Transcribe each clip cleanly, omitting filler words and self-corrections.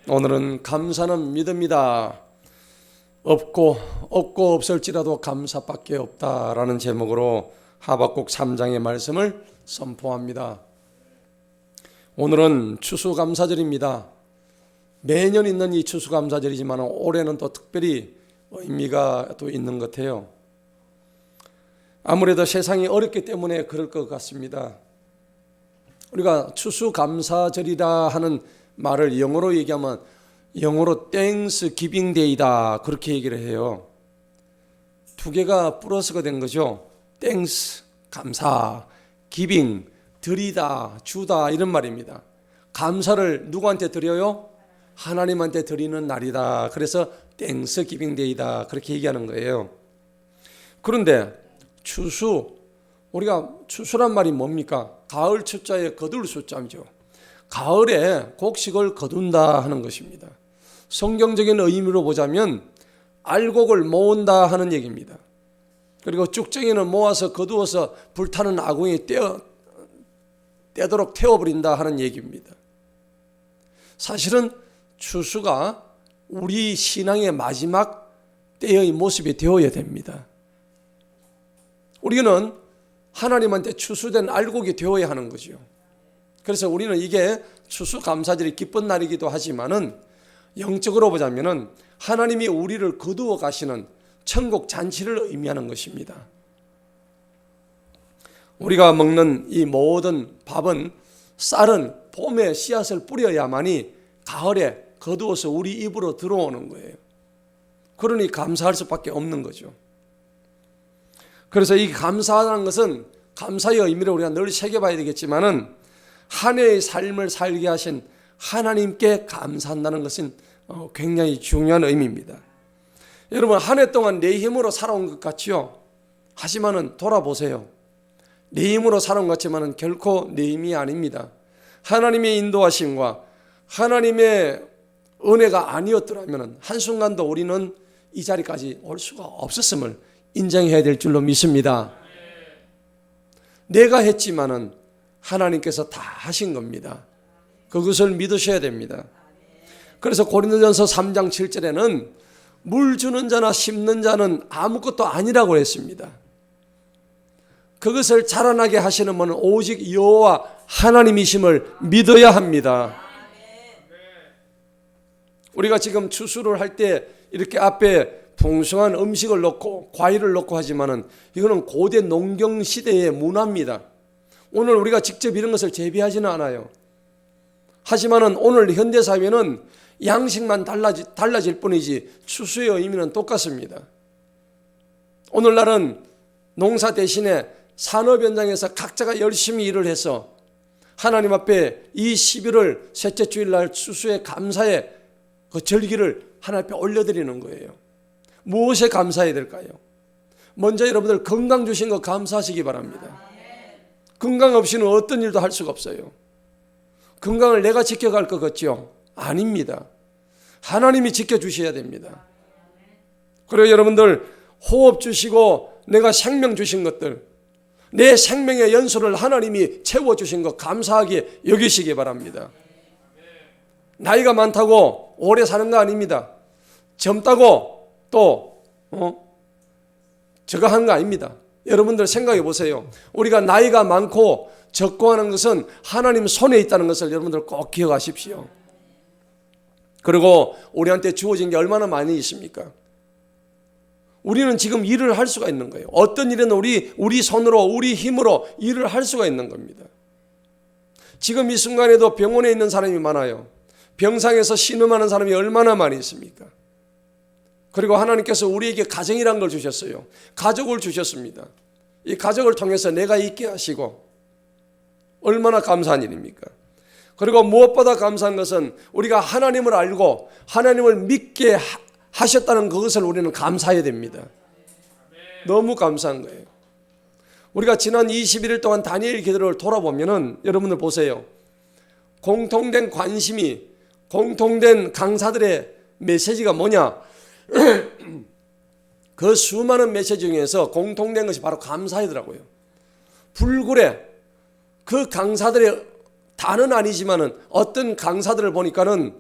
오늘은 감사는 믿음이다. 없고 없을지라도 감사밖에 없다라는 제목으로 하박국 3장의 말씀을 선포합니다. 오늘은 추수감사절입니다. 매년 있는 이 추수감사절이지만 올해는 또 특별히 의미가 또 있는 것 같아요. 아무래도 세상이 어렵기 때문에 그럴 것 같습니다. 우리가 추수감사절이라 하는 말을 영어로 얘기하면 영어로 땡스 기빙 데이다 그렇게 얘기를 해요. 두 개가 플러스가 된 거죠. 땡스 감사, 기빙 드리다, 주다 이런 말입니다. 감사를 누구한테 드려요? 하나님한테 드리는 날이다. 그래서 땡스 기빙 데이다 그렇게 얘기하는 거예요. 그런데 추수, 우리가 추수란 말이 뭡니까? 가을 추자에 거둘 숫자죠. 가을에 곡식을 거둔다 하는 것입니다. 성경적인 의미로 보자면 알곡을 모은다 하는 얘기입니다. 그리고 쭉정이는 모아서 거두어서 불타는 아궁이에 떼도록 태워버린다 하는 얘기입니다. 사실은 추수가 우리 신앙의 마지막 때의 모습이 되어야 됩니다. 우리는 하나님한테 추수된 알곡이 되어야 하는 거죠. 그래서 우리는 이게 추수감사절이 기쁜 날이기도 하지만은 영적으로 보자면은 하나님이 우리를 거두어 가시는 천국 잔치를 의미하는 것입니다. 우리가 먹는 이 모든 밥은, 쌀은 봄에 씨앗을 뿌려야만이 가을에 거두어서 우리 입으로 들어오는 거예요. 그러니 감사할 수밖에 없는 거죠. 그래서 이 감사하는 것은 감사의 의미를 우리가 늘 새겨봐야 되겠지만은 한 해의 삶을 살게 하신 하나님께 감사한다는 것은 굉장히 중요한 의미입니다. 여러분, 한 해 동안 내 힘으로 살아온 것 같지요? 하지만은 돌아보세요. 내 힘으로 살아온 것 같지만은 결코 내 힘이 아닙니다. 하나님의 인도하심과 하나님의 은혜가 아니었더라면 한순간도 우리는 이 자리까지 올 수가 없었음을 인정해야 될 줄로 믿습니다. 내가 했지만은 하나님께서 다 하신 겁니다. 그것을 믿으셔야 됩니다. 그래서 고린도전서 3장 7절에는 물 주는 자나 심는 자는 아무것도 아니라고 했습니다. 그것을 자라나게 하시는 분은 오직 여호와 하나님이심을 믿어야 합니다. 우리가 지금 추수를 할 때 이렇게 앞에 풍성한 음식을 넣고 과일을 넣고 하지만은 이거는 고대 농경 시대의 문화입니다. 오늘 우리가 직접 이런 것을 재배하지는 않아요. 하지만은 오늘 현대 사회는 양식만 달라질 뿐이지 추수의 의미는 똑같습니다. 오늘날은 농사 대신에 산업 현장에서 각자가 열심히 일을 해서 하나님 앞에 이 11월 셋째 주일날 추수의 감사의 그 절기를 하나님 앞에 올려드리는 거예요. 무엇에 감사해야 될까요? 먼저 여러분들 건강 주신 거 감사하시기 바랍니다. 건강 없이는 어떤 일도 할 수가 없어요. 건강을 내가 지켜갈 것 같죠? 아닙니다. 하나님이 지켜주셔야 됩니다. 그리고 여러분들 호흡 주시고 내가 생명 주신 것들, 내 생명의 연소를 하나님이 채워주신 것 감사하게 여기시기 바랍니다. 나이가 많다고 오래 사는 거 아닙니다. 젊다고 또 저거 하는 거 아닙니다. 여러분들 생각해 보세요. 우리가 나이가 많고 적고 하는 것은 하나님 손에 있다는 것을 여러분들 꼭 기억하십시오. 그리고 우리한테 주어진 게 얼마나 많이 있습니까? 우리는 지금 일을 할 수가 있는 거예요. 어떤 일은 우리 손으로 우리 힘으로 일을 할 수가 있는 겁니다. 지금 이 순간에도 병원에 있는 사람이 많아요. 병상에서 신음하는 사람이 얼마나 많이 있습니까? 그리고 하나님께서 우리에게 가정이란 걸 주셨어요. 가족을 주셨습니다. 이 가족을 통해서 내가 있게 하시고 얼마나 감사한 일입니까? 그리고 무엇보다 감사한 것은 우리가 하나님을 알고 하나님을 믿게 하셨다는 그것을 우리는 감사해야 됩니다. 너무 감사한 거예요. 우리가 지난 21일 동안 다니엘 기도를 돌아보면은 여러분들 보세요. 공통된 관심이, 공통된 강사들의 메시지가 뭐냐? 그 수많은 메시지 중에서 공통된 것이 바로 감사이더라고요. 불굴에 그 강사들의 다는 아니지만은 어떤 강사들을 보니까는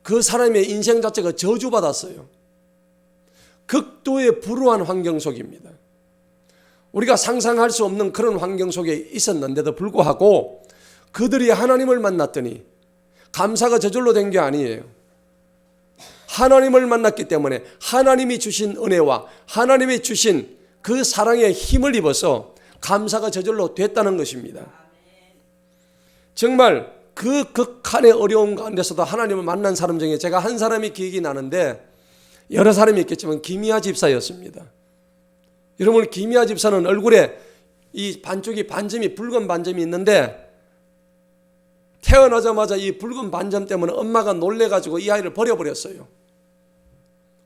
그 사람의 인생 자체가 저주받았어요. 극도의 불우한 환경 속입니다. 우리가 상상할 수 없는 그런 환경 속에 있었는데도 불구하고 그들이 하나님을 만났더니 감사가 저절로 된 게 아니에요. 하나님을 만났기 때문에 하나님이 주신 은혜와 하나님이 주신 그 사랑의 힘을 입어서 감사가 저절로 됐다는 것입니다. 정말 그 극한의 어려움 가운데서도 하나님을 만난 사람 중에 제가 한 사람이 기억이 나는데, 여러 사람이 있겠지만 김희아 집사였습니다. 여러분, 김희아 집사는 얼굴에 이 반쪽이 반점이 붉은 반점이 있는데 태어나자마자 이 붉은 반점 때문에 엄마가 놀래가지고 이 아이를 버려버렸어요.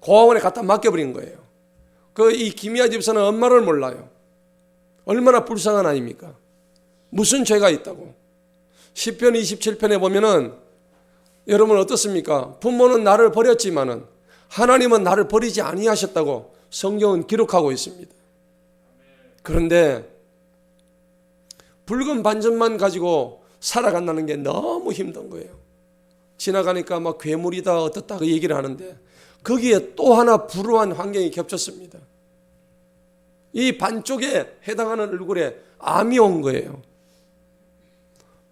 고아원에 갖다 맡겨버린 거예요. 이 김희아 집사는 엄마를 몰라요. 얼마나 불쌍한 아이입니까? 무슨 죄가 있다고. 시편 27편에 보면은 여러분 어떻습니까? 부모는 나를 버렸지만은 하나님은 나를 버리지 아니하셨다고 성경은 기록하고 있습니다. 그런데 붉은 반점만 가지고 살아간다는 게 너무 힘든 거예요. 지나가니까 막 괴물이다 어떻다 그 얘기를 하는데 거기에 또 하나 불우한 환경이 겹쳤습니다. 이 반쪽에 해당하는 얼굴에 암이 온 거예요.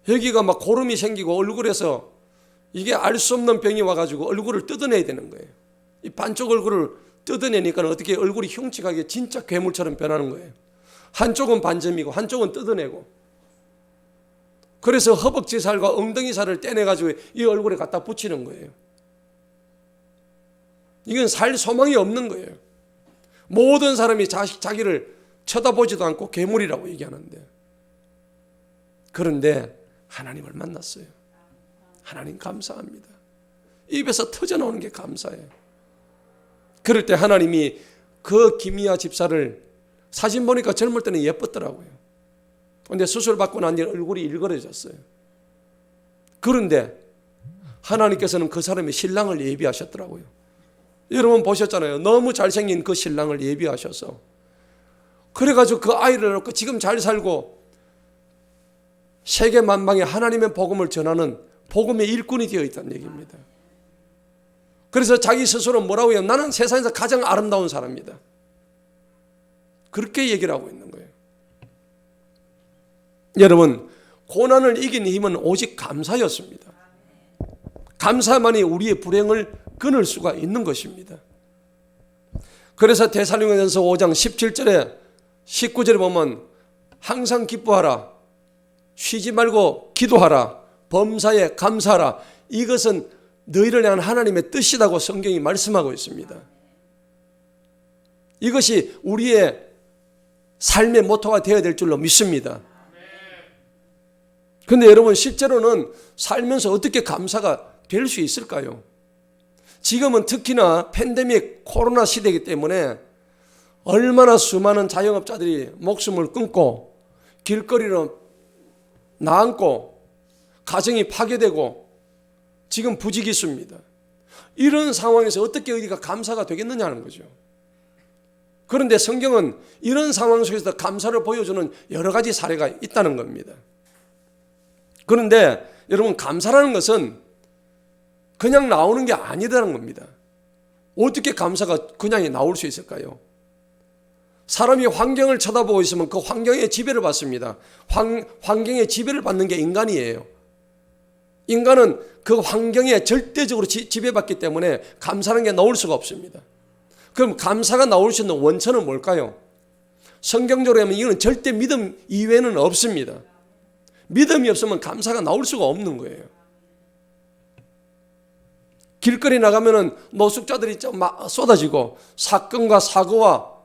여기가 막 고름이 생기고 얼굴에서 이게 알 수 없는 병이 와가지고 얼굴을 뜯어내야 되는 거예요. 이 반쪽 얼굴을 뜯어내니까 어떻게 얼굴이 흉측하게 진짜 괴물처럼 변하는 거예요. 한쪽은 반점이고 한쪽은 뜯어내고, 그래서 허벅지 살과 엉덩이 살을 떼내가지고 이 얼굴에 갖다 붙이는 거예요. 이건 살 소망이 없는 거예요. 모든 사람이 자기를 쳐다보지도 않고 괴물이라고 얘기하는데, 그런데 하나님을 만났어요. 하나님 감사합니다. 입에서 터져나오는 게 감사해요. 그럴 때 하나님이 그 김희아 집사를, 사진 보니까 젊을 때는 예뻤더라고요. 그런데 수술 받고 난 뒤에 얼굴이 일그러졌어요. 그런데 하나님께서는 그 사람의 신랑을 예비하셨더라고요. 여러분 보셨잖아요. 너무 잘생긴 그 신랑을 예비하셔서 그래가지고 그 아이를 낳고 지금 잘 살고 세계 만방에 하나님의 복음을 전하는 복음의 일꾼이 되어 있다는 얘기입니다. 그래서 자기 스스로 뭐라고 해요? 나는 세상에서 가장 아름다운 사람이다. 그렇게 얘기를 하고 있는 거예요. 여러분, 고난을 이긴 힘은 오직 감사였습니다. 감사만이 우리의 불행을 끊을 수가 있는 것입니다. 그래서 데살로니가전서 5장 17절에 19절에 보면 항상 기뻐하라, 쉬지 말고 기도하라, 범사에 감사하라, 이것은 너희를 향한 하나님의 뜻이라고 성경이 말씀하고 있습니다. 이것이 우리의 삶의 모토가 되어야 될 줄로 믿습니다. 그런데 여러분, 실제로는 살면서 어떻게 감사가 될 수 있을까요? 지금은 특히나 팬데믹 코로나 시대이기 때문에 얼마나 수많은 자영업자들이 목숨을 끊고 길거리로 나앉고 가정이 파괴되고 지금 부지기수입니다. 이런 상황에서 어떻게 우리가 감사가 되겠느냐는 거죠. 그런데 성경은 이런 상황 속에서 감사를 보여주는 여러 가지 사례가 있다는 겁니다. 그런데 여러분, 감사라는 것은 그냥 나오는 게 아니라는 겁니다. 어떻게 감사가 그냥 나올 수 있을까요? 사람이 환경을 쳐다보고 있으면 그 환경의 지배를 받습니다. 환경의 지배를 받는 게 인간이에요. 인간은 그 환경에 절대적으로 지배받기 때문에 감사라는 게 나올 수가 없습니다. 그럼 감사가 나올 수 있는 원천은 뭘까요? 성경적으로 하면 이건 절대 믿음 이외에는 없습니다. 믿음이 없으면 감사가 나올 수가 없는 거예요. 길거리 나가면은 노숙자들이 막 쏟아지고 사건과 사고와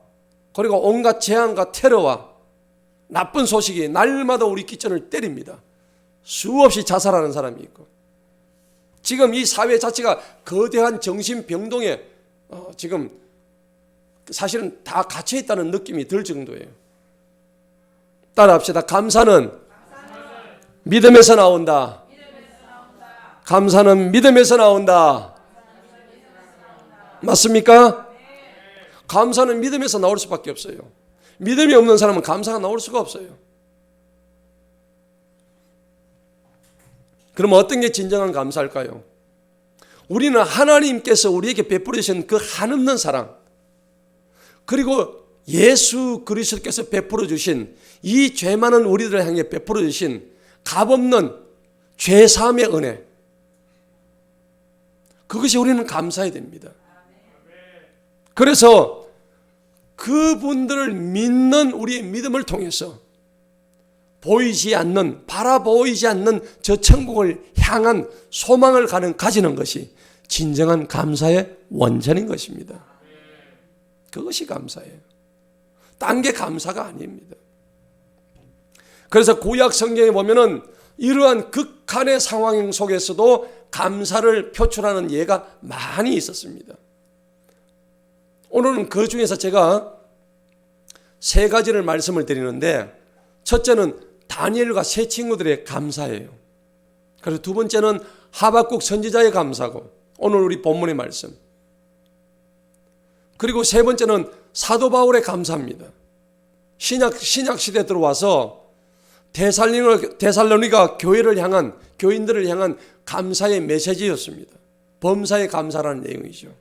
그리고 온갖 재앙과 테러와 나쁜 소식이 날마다 우리 귓전을 때립니다. 수없이 자살하는 사람이 있고, 지금 이 사회 자체가 거대한 정신병동에 지금 사실은 다 갇혀 있다는 느낌이 들 정도예요. 따라합시다. 감사는 믿음에서 나온다. 감사는 믿음에서 나온다. 맞습니까? 감사는 믿음에서 나올 수밖에 없어요. 믿음이 없는 사람은 감사가 나올 수가 없어요. 그럼 어떤 게 진정한 감사일까요? 우리는 하나님께서 우리에게 베풀어 주신 그 한없는 사랑, 그리고 예수 그리스도께서 베풀어 주신 이 죄 많은 우리들을 향해 베풀어 주신 값없는 죄 사함의 은혜, 그것이 우리는 감사해야 됩니다. 그래서 그분들을 믿는 우리의 믿음을 통해서 보이지 않는, 바라보이지 않는 저 천국을 향한 소망을 가지는 것이 진정한 감사의 원천인 것입니다. 그것이 감사예요. 딴 게 감사가 아닙니다. 그래서 구약 성경에 보면은 이러한 극한의 상황 속에서도 감사를 표출하는 예가 많이 있었습니다. 오늘은 그 중에서 제가 세 가지를 말씀을 드리는데, 첫째는 다니엘과 세 친구들의 감사예요. 그리고 두 번째는 하박국 선지자의 감사고, 오늘 우리 본문의 말씀. 그리고 세 번째는 사도 바울의 감사입니다. 신약 시대에 들어와서 데살로니가 교회를 향한, 교인들을 향한 감사의 메시지였습니다. 범사에 감사라는 내용이죠.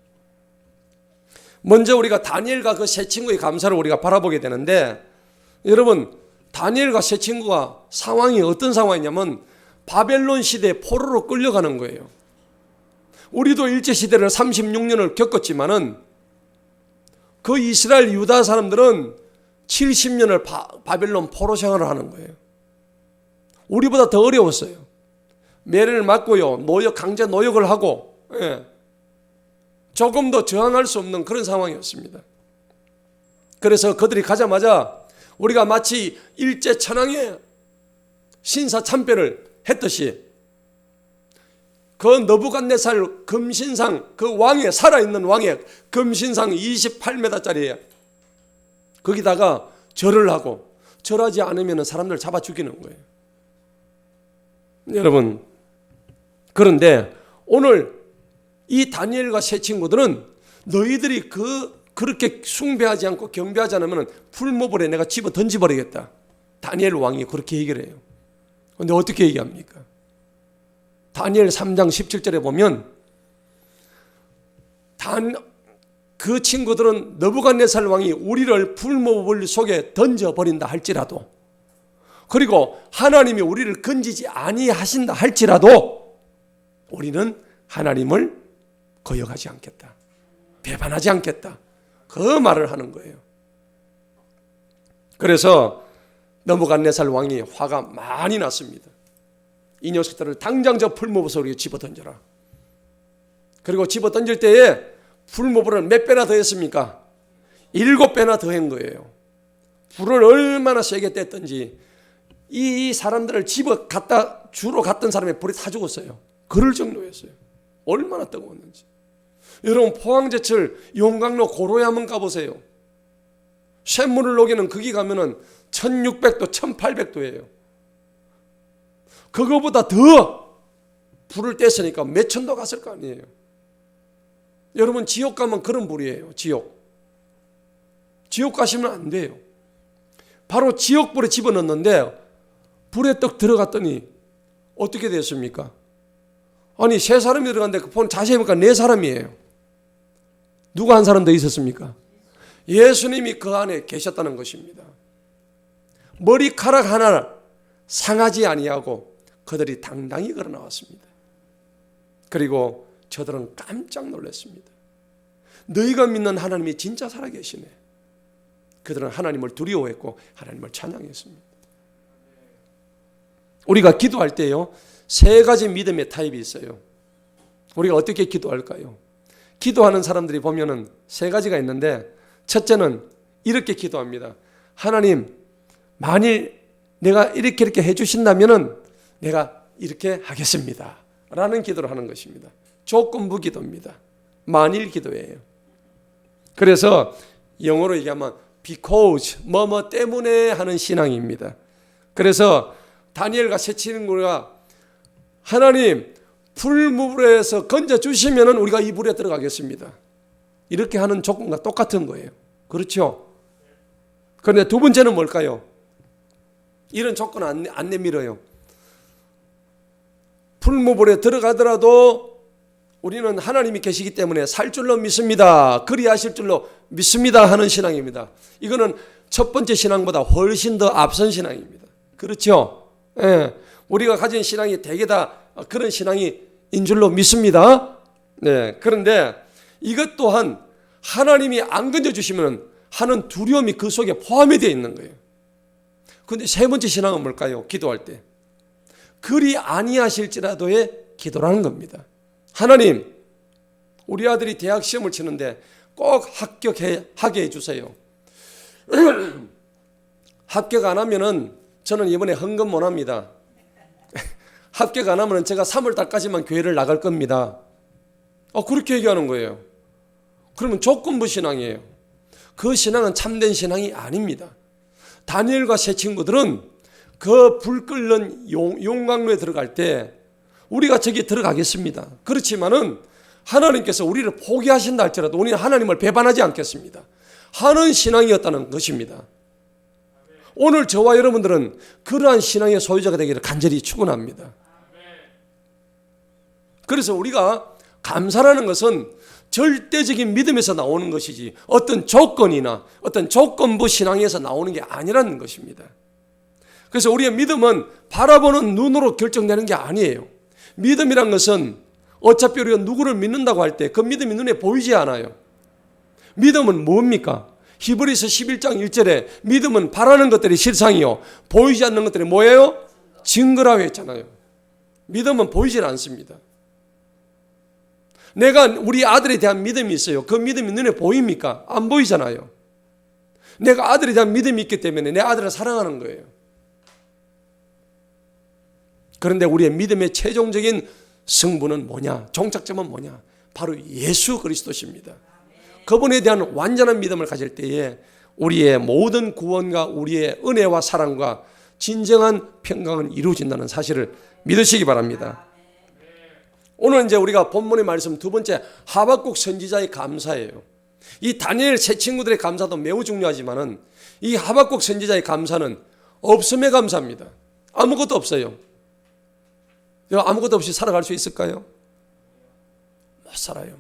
먼저 우리가 다니엘과 그 세 친구의 감사를 우리가 바라보게 되는데, 여러분, 다니엘과 세 친구가 상황이 어떤 상황이냐면 바벨론 시대에 포로로 끌려가는 거예요. 우리도 일제시대를 36년을 겪었지만은 그 이스라엘 유다 사람들은 70년을 바벨론 포로 생활을 하는 거예요. 우리보다 더 어려웠어요. 매를 맞고요, 강제 노역을 하고, 조금 더 저항할 수 없는 그런 상황이었습니다. 그래서 그들이 가자마자 우리가 마치 일제천황의 신사참배를 했듯이 그 느부갓네살 금신상, 그 왕의, 살아있는 왕의 금신상 28m짜리 거기다가 절을 하고, 절하지 않으면 사람들 잡아 죽이는 거예요. 여러분, 그런데 오늘 이 다니엘과 세 친구들은 너희들이 그렇게 숭배하지 않고 경배하지 않으면 풀모불에 내가 집어 던져버리겠다. 다니엘 왕이 그렇게 얘기를 해요. 그런데 어떻게 얘기합니까? 다니엘 3장 17절에 보면 그 친구들은 느부갓네살 왕이 우리를 풀모불 속에 던져버린다 할지라도, 그리고 하나님이 우리를 건지지 아니하신다 할지라도 우리는 하나님을 거역하지 않겠다, 배반하지 않겠다, 그 말을 하는 거예요. 그래서 느부갓네살 왕이 화가 많이 났습니다. 이 녀석들을 당장 저 풀모부 속에 집어 던져라. 그리고 집어 던질 때에 풀모부를 몇 배나 더 했습니까? 7배나 더 한 거예요. 불을 얼마나 세게 뗐던지 이 사람들을 집어 주로 갔던 사람의 불이 다 죽었어요. 그럴 정도였어요. 얼마나 뜨거웠는지. 여러분, 포항제철 용광로 고로에 한번 가보세요. 쇳물을 녹이는 거기 가면은 1600도, 1800도예요. 그거보다 더 불을 뗐으니까 몇 천도 갔을 거 아니에요. 여러분, 지옥 가면 그런 불이에요. 지옥 가시면 안 돼요. 바로 지옥불에 집어넣는데 불에 떡 들어갔더니 어떻게 됐습니까? 아니, 세 사람이 들어갔는데 그 자세히 보니까 네 사람이에요. 누가 한 사람 더 있었습니까? 예수님이 그 안에 계셨다는 것입니다. 머리카락 하나 상하지 아니하고 그들이 당당히 걸어 나왔습니다. 그리고 저들은 깜짝 놀랐습니다. 너희가 믿는 하나님이 진짜 살아계시네. 그들은 하나님을 두려워했고 하나님을 찬양했습니다. 우리가 기도할 때요, 세 가지 믿음의 타입이 있어요. 우리가 어떻게 기도할까요? 기도하는 사람들이 보면은 세 가지가 있는데, 첫째는 이렇게 기도합니다. 하나님, 만일 내가 이렇게 해주신다면은 내가 이렇게 하겠습니다 라는 기도를 하는 것입니다. 조건부 기도입니다. 만일 기도예요. 그래서 영어로 얘기하면 because, 뭐뭐 때문에 하는 신앙입니다. 그래서 다니엘과 세 친구가 하나님, 풀무불에서 건져주시면 우리가 이 불에 들어가겠습니다, 이렇게 하는 조건과 똑같은 거예요. 그렇죠? 그런데 두 번째는 뭘까요? 이런 조건 안 내밀어요. 풀무불에 들어가더라도 우리는 하나님이 계시기 때문에 살 줄로 믿습니다. 그리하실 줄로 믿습니다 하는 신앙입니다. 이거는 첫 번째 신앙보다 훨씬 더 앞선 신앙입니다. 그렇죠? 예, 우리가 가진 신앙이 대개 다 그런 신앙인 줄로 믿습니다. 네, 그런데 이것 또한 하나님이 안 건져주시면 하는 두려움이 그 속에 포함이 되어 있는 거예요. 그런데 세 번째 신앙은 뭘까요? 기도할 때 그리 아니하실지라도의 기도라는 겁니다. 하나님, 우리 아들이 대학 시험을 치는데 꼭 합격하게 해주세요. 합격 안 하면은 저는 이번에 헌금 못 합니다. 합격 안 하면 제가 3월 달까지만 교회를 나갈 겁니다. 그렇게 얘기하는 거예요. 그러면 조건부 신앙이에요. 그 신앙은 참된 신앙이 아닙니다. 다니엘과 세 친구들은 그 불 끓는 용광로에 들어갈 때 우리가 저기 들어가겠습니다. 그렇지만은 하나님께서 우리를 포기하신다 할지라도 우리는 하나님을 배반하지 않겠습니다 하는 신앙이었다는 것입니다. 오늘 저와 여러분들은 그러한 신앙의 소유자가 되기를 간절히 축원합니다. 그래서 우리가 감사라는 것은 절대적인 믿음에서 나오는 것이지 어떤 조건이나 어떤 조건부 신앙에서 나오는 게 아니라는 것입니다. 그래서 우리의 믿음은 바라보는 눈으로 결정되는 게 아니에요. 믿음이란 것은 어차피 우리가 누구를 믿는다고 할 때 그 믿음이 눈에 보이지 않아요. 믿음은 뭡니까? 히브리서 11장 1절에 믿음은 바라는 것들이 실상이요 보이지 않는 것들이 뭐예요? 증거라고 했잖아요. 믿음은 보이질 않습니다. 내가 우리 아들에 대한 믿음이 있어요. 그 믿음이 눈에 보입니까? 안 보이잖아요. 내가 아들에 대한 믿음이 있기 때문에 내 아들을 사랑하는 거예요. 그런데 우리의 믿음의 최종적인 승부는 뭐냐? 종착점은 뭐냐? 바로 예수 그리스도십니다. 그분에 대한 완전한 믿음을 가질 때에 우리의 모든 구원과 우리의 은혜와 사랑과 진정한 평강은 이루어진다는 사실을 믿으시기 바랍니다. 오늘 이제 우리가 본문의 말씀 두 번째 하박국 선지자의 감사예요. 이 다니엘 세 친구들의 감사도 매우 중요하지만은 이 하박국 선지자의 감사는 없음에 감사합니다. 아무것도 없어요. 아무것도 없이 살아갈 수 있을까요? 못 살아요.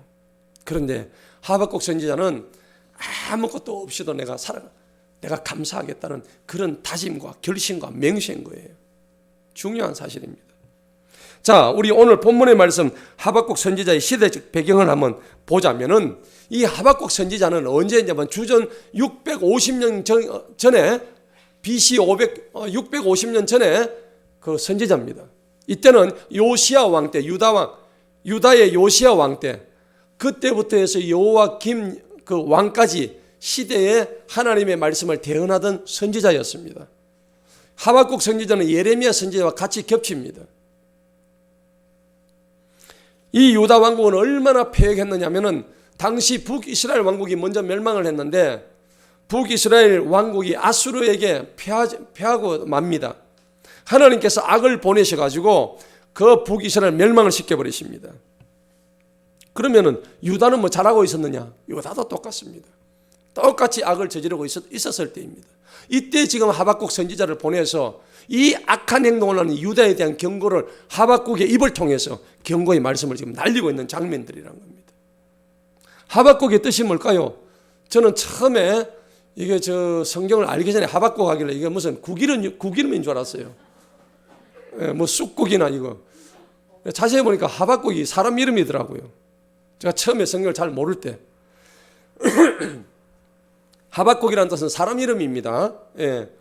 그런데 하박국 선지자는 아무것도 없이도 내가 감사하겠다는 그런 다짐과 결심과 맹세인 거예요. 중요한 사실입니다. 자, 우리 오늘 본문의 말씀 하박국 선지자의 시대적 배경을 한번 보자면은 이 하박국 선지자는 언제냐면 주전 650년 전에 BC 650년 전에 그 선지자입니다. 이때는 요시야 왕 때, 유다의 요시야 왕 때, 그때부터 해서 여호와김 그 왕까지 시대에 하나님의 말씀을 대언하던 선지자였습니다. 하박국 선지자는 예레미야 선지자와 같이 겹칩니다. 이 유다 왕국은 얼마나 패역했느냐면은 당시 북이스라엘 왕국이 먼저 멸망을 했는데 북이스라엘 왕국이 아수르에게 패하고 맙니다. 하나님께서 악을 보내셔가지고 그 북이스라엘 멸망을 시켜버리십니다. 그러면은 유다는 뭐 잘하고 있었느냐? 유다도 똑같습니다. 똑같이 악을 저지르고 있었을 때입니다. 이때 지금 하박국 선지자를 보내서 이 악한 행동을 하는 유다에 대한 경고를 하박국의 입을 통해서 경고의 말씀을 지금 날리고 있는 장면들이란 겁니다. 하박국의 뜻이 뭘까요? 저는 처음에 이게 성경을 알기 전에 하박국 하길래 이게 무슨 국이름인 줄 알았어요. 뭐 쑥국이나 이거. 자세히 보니까 하박국이 사람 이름이더라고요. 제가 처음에 성경을 잘 모를 때. 하박국이라는 뜻은 사람 이름입니다.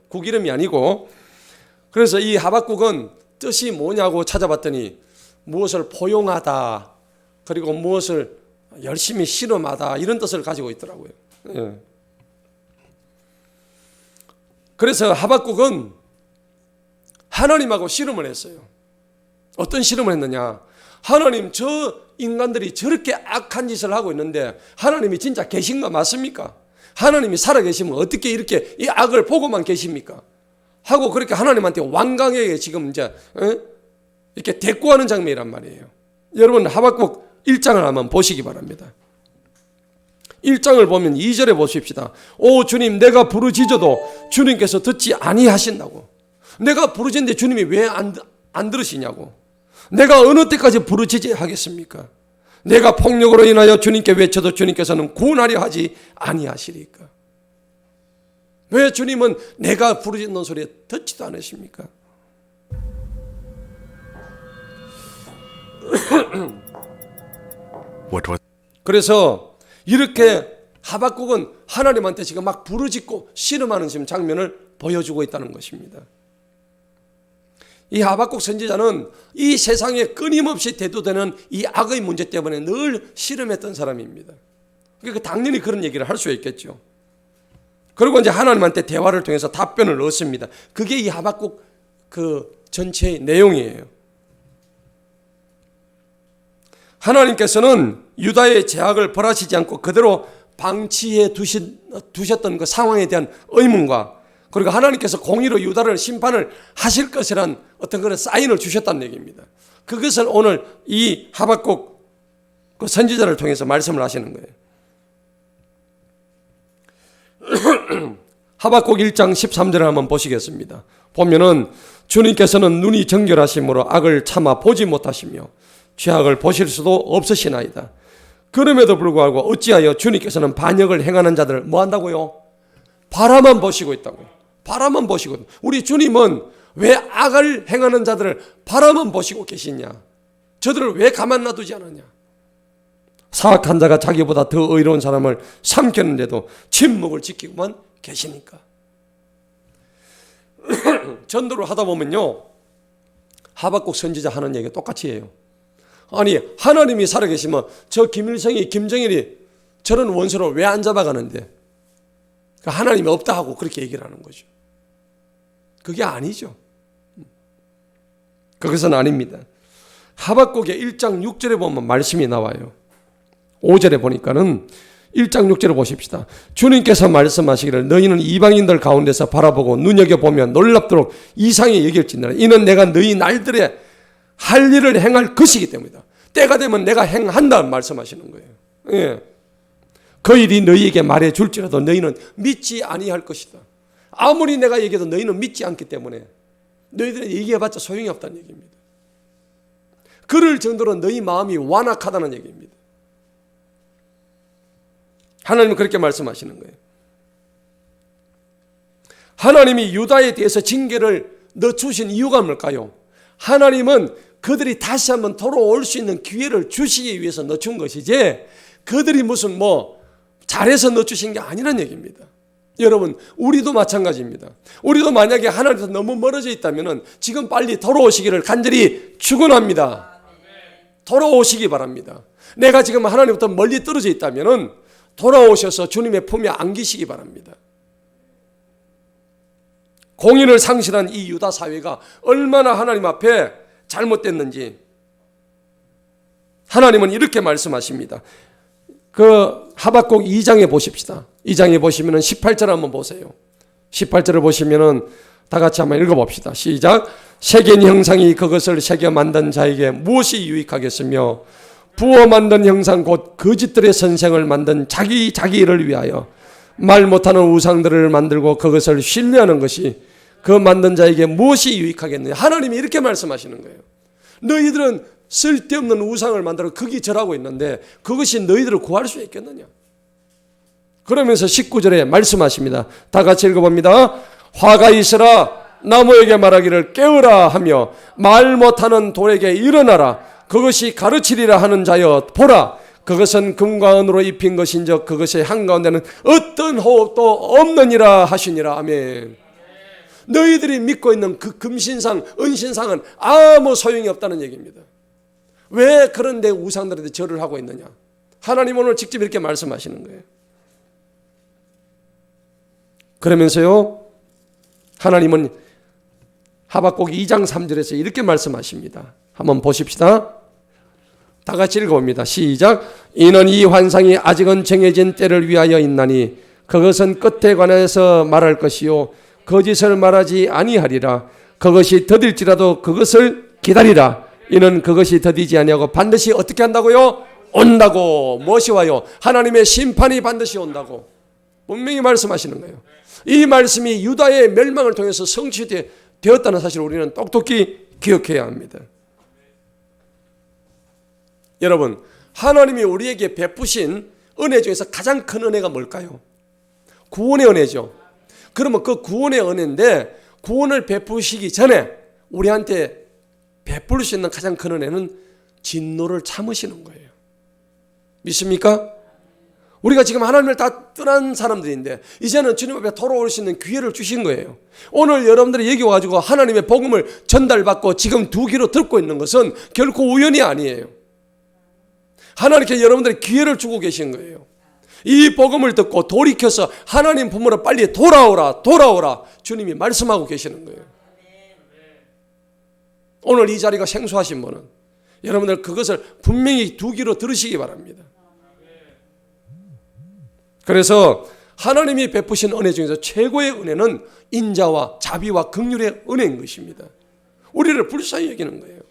국 이름이 아니고. 그래서 이 하박국은 뜻이 뭐냐고 찾아봤더니 무엇을 포용하다, 그리고 무엇을 열심히 실험하다, 이런 뜻을 가지고 있더라고요. 그래서 하박국은 하나님하고 씨름을 했어요. 어떤 씨름을 했느냐? 하나님, 저 인간들이 저렇게 악한 짓을 하고 있는데 하나님이 진짜 계신가 맞습니까? 하나님이 살아계시면 어떻게 이렇게 이 악을 보고만 계십니까? 하고 그렇게 하나님한테 완강하게 지금 이제 이렇게 대꾸하는 장면이란 말이에요. 여러분 하박국 1장을 한번 보시기 바랍니다. 1장을 보면 2절에 보십시다. 오 주님, 내가 부르짖어도 주님께서 듣지 아니하신다고. 내가 부르짖는데 주님이 왜 안 들으시냐고. 내가 어느 때까지 부르짖어야 하겠습니까? 내가 폭력으로 인하여 주님께 외쳐도 주님께서는 구원하려 하지 아니하시리까? 왜 주님은 내가 부르짖는 소리에 듣지도 않으십니까? 그래서 이렇게 하박국은 하나님한테 지금 막 부르짖고 씨름하는 지금 장면을 보여주고 있다는 것입니다. 이 하박국 선지자는 이 세상에 끊임없이 대두되는 이 악의 문제 때문에 늘 씨름했던 사람입니다. 그러니까 당연히 그런 얘기를 할 수 있겠죠. 그리고 이제 하나님한테 대화를 통해서 답변을 얻습니다. 그게 이 하박국 그 전체의 내용이에요. 하나님께서는 유다의 제약을 벌하시지 않고 그대로 방치해 두셨던 그 상황에 대한 의문과, 그리고 하나님께서 공의로 유다를 심판을 하실 것이란 어떤 그런 사인을 주셨다는 얘기입니다. 그것을 오늘 이 하박국 그 선지자를 통해서 말씀을 하시는 거예요. 하박국 1장 13절을 한번 보시겠습니다. 보면은 주님께서는 눈이 정결하심으로 악을 참아 보지 못하시며 죄악을 보실 수도 없으시나이다. 그럼에도 불구하고 어찌하여 주님께서는 반역을 행하는 자들을 뭐 한다고요? 바라만 보시고 있다고. 바라만 보시고. 우리 주님은 왜 악을 행하는 자들을 바라만 보시고 계시냐? 저들을 왜 가만 놔두지 않았냐? 사악한 자가 자기보다 더 의로운 사람을 삼켰는데도 침묵을 지키고만 계시니까. 전도를 하다 보면요, 하박국 선지자 하는 얘기가 똑같이 해요. 아니, 하나님이 살아계시면 저 김일성이, 김정일이 저런 원수를 왜 안 잡아가는데? 하나님이 없다 하고 그렇게 얘기를 하는 거죠. 그게 아니죠. 그것은 아닙니다. 하박국의 1장 6절에 보면 말씀이 나와요. 5절에 보니까는 1장 6절을 보십시다. 주님께서 말씀하시기를 너희는 이방인들 가운데서 바라보고 눈여겨보면 놀랍도록 이상히 여길지니라. 이는 내가 너희 날들에 할 일을 행할 것이기 때문이다. 때가 되면 내가 행한다 말씀하시는 거예요. 예. 그 일이 너희에게 말해줄지라도 너희는 믿지 아니할 것이다. 아무리 내가 얘기해도 너희는 믿지 않기 때문에 너희들이 얘기해봤자 소용이 없다는 얘기입니다. 그럴 정도로 너희 마음이 완악하다는 얘기입니다. 하나님은 그렇게 말씀하시는 거예요. 하나님이 유다에 대해서 징계를 넣어주신 이유가 뭘까요? 하나님은 그들이 다시 한번 돌아올 수 있는 기회를 주시기 위해서 넣어준 것이지, 그들이 무슨 잘해서 넣어주신 게 아니란 얘기입니다. 여러분, 우리도 마찬가지입니다. 우리도 만약에 하나님께서 너무 멀어져 있다면 지금 빨리 돌아오시기를 간절히 축원합니다. 돌아오시기 바랍니다. 내가 지금 하나님부터 멀리 떨어져 있다면 돌아오셔서 주님의 품에 안기시기 바랍니다. 공의를 상실한 이 유다 사회가 얼마나 하나님 앞에 잘못됐는지 하나님은 이렇게 말씀하십니다. 그 하박국 2장에 보십시다. 2장에 보시면은 18절 한번 보세요. 18절을 보시면은 다 같이 한번 읽어봅시다. 시작. 새긴 형상이 그것을 새겨 만든 자에게 무엇이 유익하겠으며 부어 만든 형상 곧 거짓들의 선생을 만든 자기 일을 위하여 말 못하는 우상들을 만들고 그것을 신뢰하는 것이 그 만든 자에게 무엇이 유익하겠느냐. 하나님이 이렇게 말씀하시는 거예요. 너희들은 쓸데없는 우상을 만들어 거기 절하고 있는데 그것이 너희들을 구할 수 있겠느냐. 그러면서 19절에 말씀하십니다. 다 같이 읽어봅니다. 화가 있으라 나무에게 말하기를 깨어라 하며 말 못하는 돌에게 일어나라 그것이 가르치리라 하는 자여 보라 그것은 금과 은으로 입힌 것인즉 그것의 한가운데는 어떤 호흡도 없느니라 하시니라. 아멘. 너희들이 믿고 있는 그 금신상, 은신상은 아무 소용이 없다는 얘기입니다. 왜 그런데 우상들한테 절을 하고 있느냐? 하나님 오늘 직접 이렇게 말씀하시는 거예요. 그러면서요, 하나님은 하박국 2장 3절에서 이렇게 말씀하십니다. 한번 보십시다. 다 같이 읽어봅니다. 시작. 이는 이 환상이 아직은 정해진 때를 위하여 있나니 그것은 끝에 관해서 말할 것이요 거짓을 말하지 아니하리라. 그것이 더딜지라도 그것을 기다리라. 이는 그것이 더디지 아니하고 반드시 어떻게 한다고요? 온다고. 무엇이 와요? 하나님의 심판이 반드시 온다고 분명히 말씀하시는 거예요. 이 말씀이 유다의 멸망을 통해서 성취되었다는 사실을 우리는 똑똑히 기억해야 합니다. 여러분, 하나님이 우리에게 베푸신 은혜 중에서 가장 큰 은혜가 뭘까요? 구원의 은혜죠. 그러면 그 구원의 은혜인데 구원을 베푸시기 전에 우리한테 베풀 수 있는 가장 큰 은혜는 진노를 참으시는 거예요. 믿습니까? 우리가 지금 하나님을 다 떠난 사람들인데 이제는 주님 앞에 돌아올 수 있는 기회를 주신 거예요. 오늘 여러분들이 여기 와가지고 하나님의 복음을 전달받고 지금 두 귀로 듣고 있는 것은 결코 우연이 아니에요. 하나님께 여러분들이 기회를 주고 계신 거예요. 이 복음을 듣고 돌이켜서 하나님 품으로 빨리 돌아오라 주님이 말씀하고 계시는 거예요. 오늘 이 자리가 생소하신 분은 여러분들 그것을 분명히 두 귀로 들으시기 바랍니다. 그래서 하나님이 베푸신 은혜 중에서 최고의 은혜는 인자와 자비와 긍휼의 은혜인 것입니다. 우리를 불쌍히 여기는 거예요.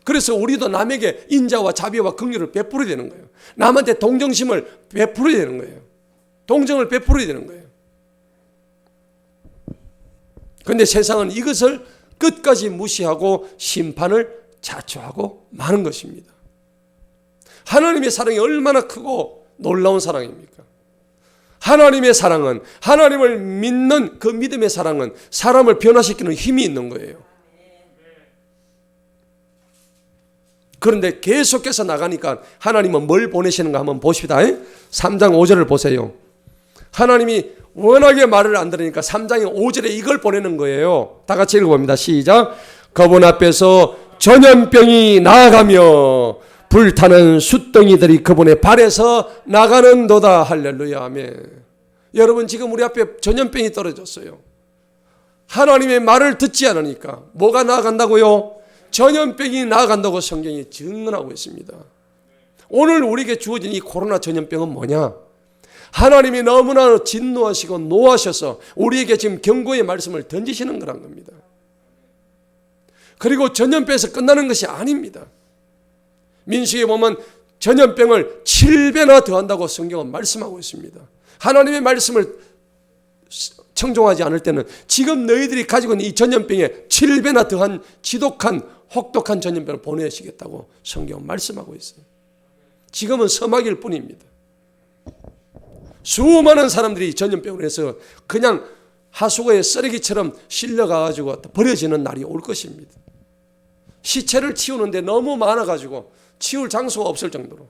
그래서 우리도 남에게 인자와 자비와 긍휼을 베풀어야 되는 거예요. 남한테 동정심을 베풀어야 되는 거예요. 동정을 베풀어야 되는 거예요. 그런데 세상은 이것을 끝까지 무시하고 심판을 자초하고 마는 것입니다. 하나님의 사랑이 얼마나 크고 놀라운 사랑입니까? 하나님의 사랑은, 하나님을 믿는 그 믿음의 사랑은 사람을 변화시키는 힘이 있는 거예요. 그런데 계속해서 나가니까 하나님은 뭘 보내시는가 한번 보십시다. 3장 5절을 보세요. 하나님이 워낙에 말을 안 들으니까 3장 5절에 이걸 보내는 거예요. 다 같이 읽어봅니다. 시작. 그분 앞에서 전염병이 나아가며 불타는 숫덩이들이 그분의 발에서 나가는도다. 할렐루야. 아멘. 여러분 지금 우리 앞에 전염병이 떨어졌어요. 하나님의 말을 듣지 않으니까 뭐가 나아간다고요? 전염병이 나아간다고 성경이 증언하고 있습니다. 오늘 우리에게 주어진 이 코로나 전염병은 뭐냐? 하나님이 너무나 진노하시고 노하셔서 우리에게 지금 경고의 말씀을 던지시는 거란 겁니다. 그리고 전염병에서 끝나는 것이 아닙니다. 민수기에 보면 전염병을 7배나 더한다고 성경은 말씀하고 있습니다. 하나님의 말씀을 청종하지 않을 때는 지금 너희들이 가지고 있는 이 전염병에 7배나 더한 지독한 혹독한 전염병을 보내시겠다고 성경은 말씀하고 있어요. 지금은 서막일 뿐입니다. 수많은 사람들이 전염병으로 해서 그냥 하수구에 쓰레기처럼 실려가가지고 버려지는 날이 올 것입니다. 시체를 치우는데 너무 많아가지고 치울 장소가 없을 정도로.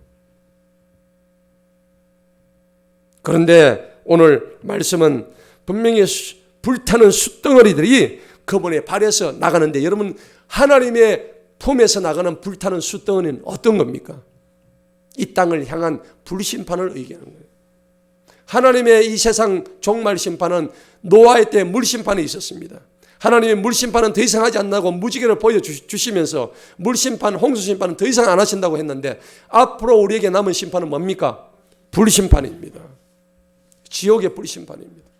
그런데 오늘 말씀은 분명히 불타는 숫덩어리들이 그분의 발에서 나가는데 여러분 하나님의 품에서 나가는 불타는 숫덩어리는 어떤 겁니까? 이 땅을 향한 불심판을 의미하는 거예요. 하나님의 이 세상 종말 심판은 노아의 때 물심판이 있었습니다. 하나님의 물심판은 더 이상 하지 않는다고 무지개를 보여주시면서 물심판, 홍수심판은 더 이상 안 하신다고 했는데 앞으로 우리에게 남은 심판은 뭡니까? 불심판입니다. 지옥의 불심판입니다.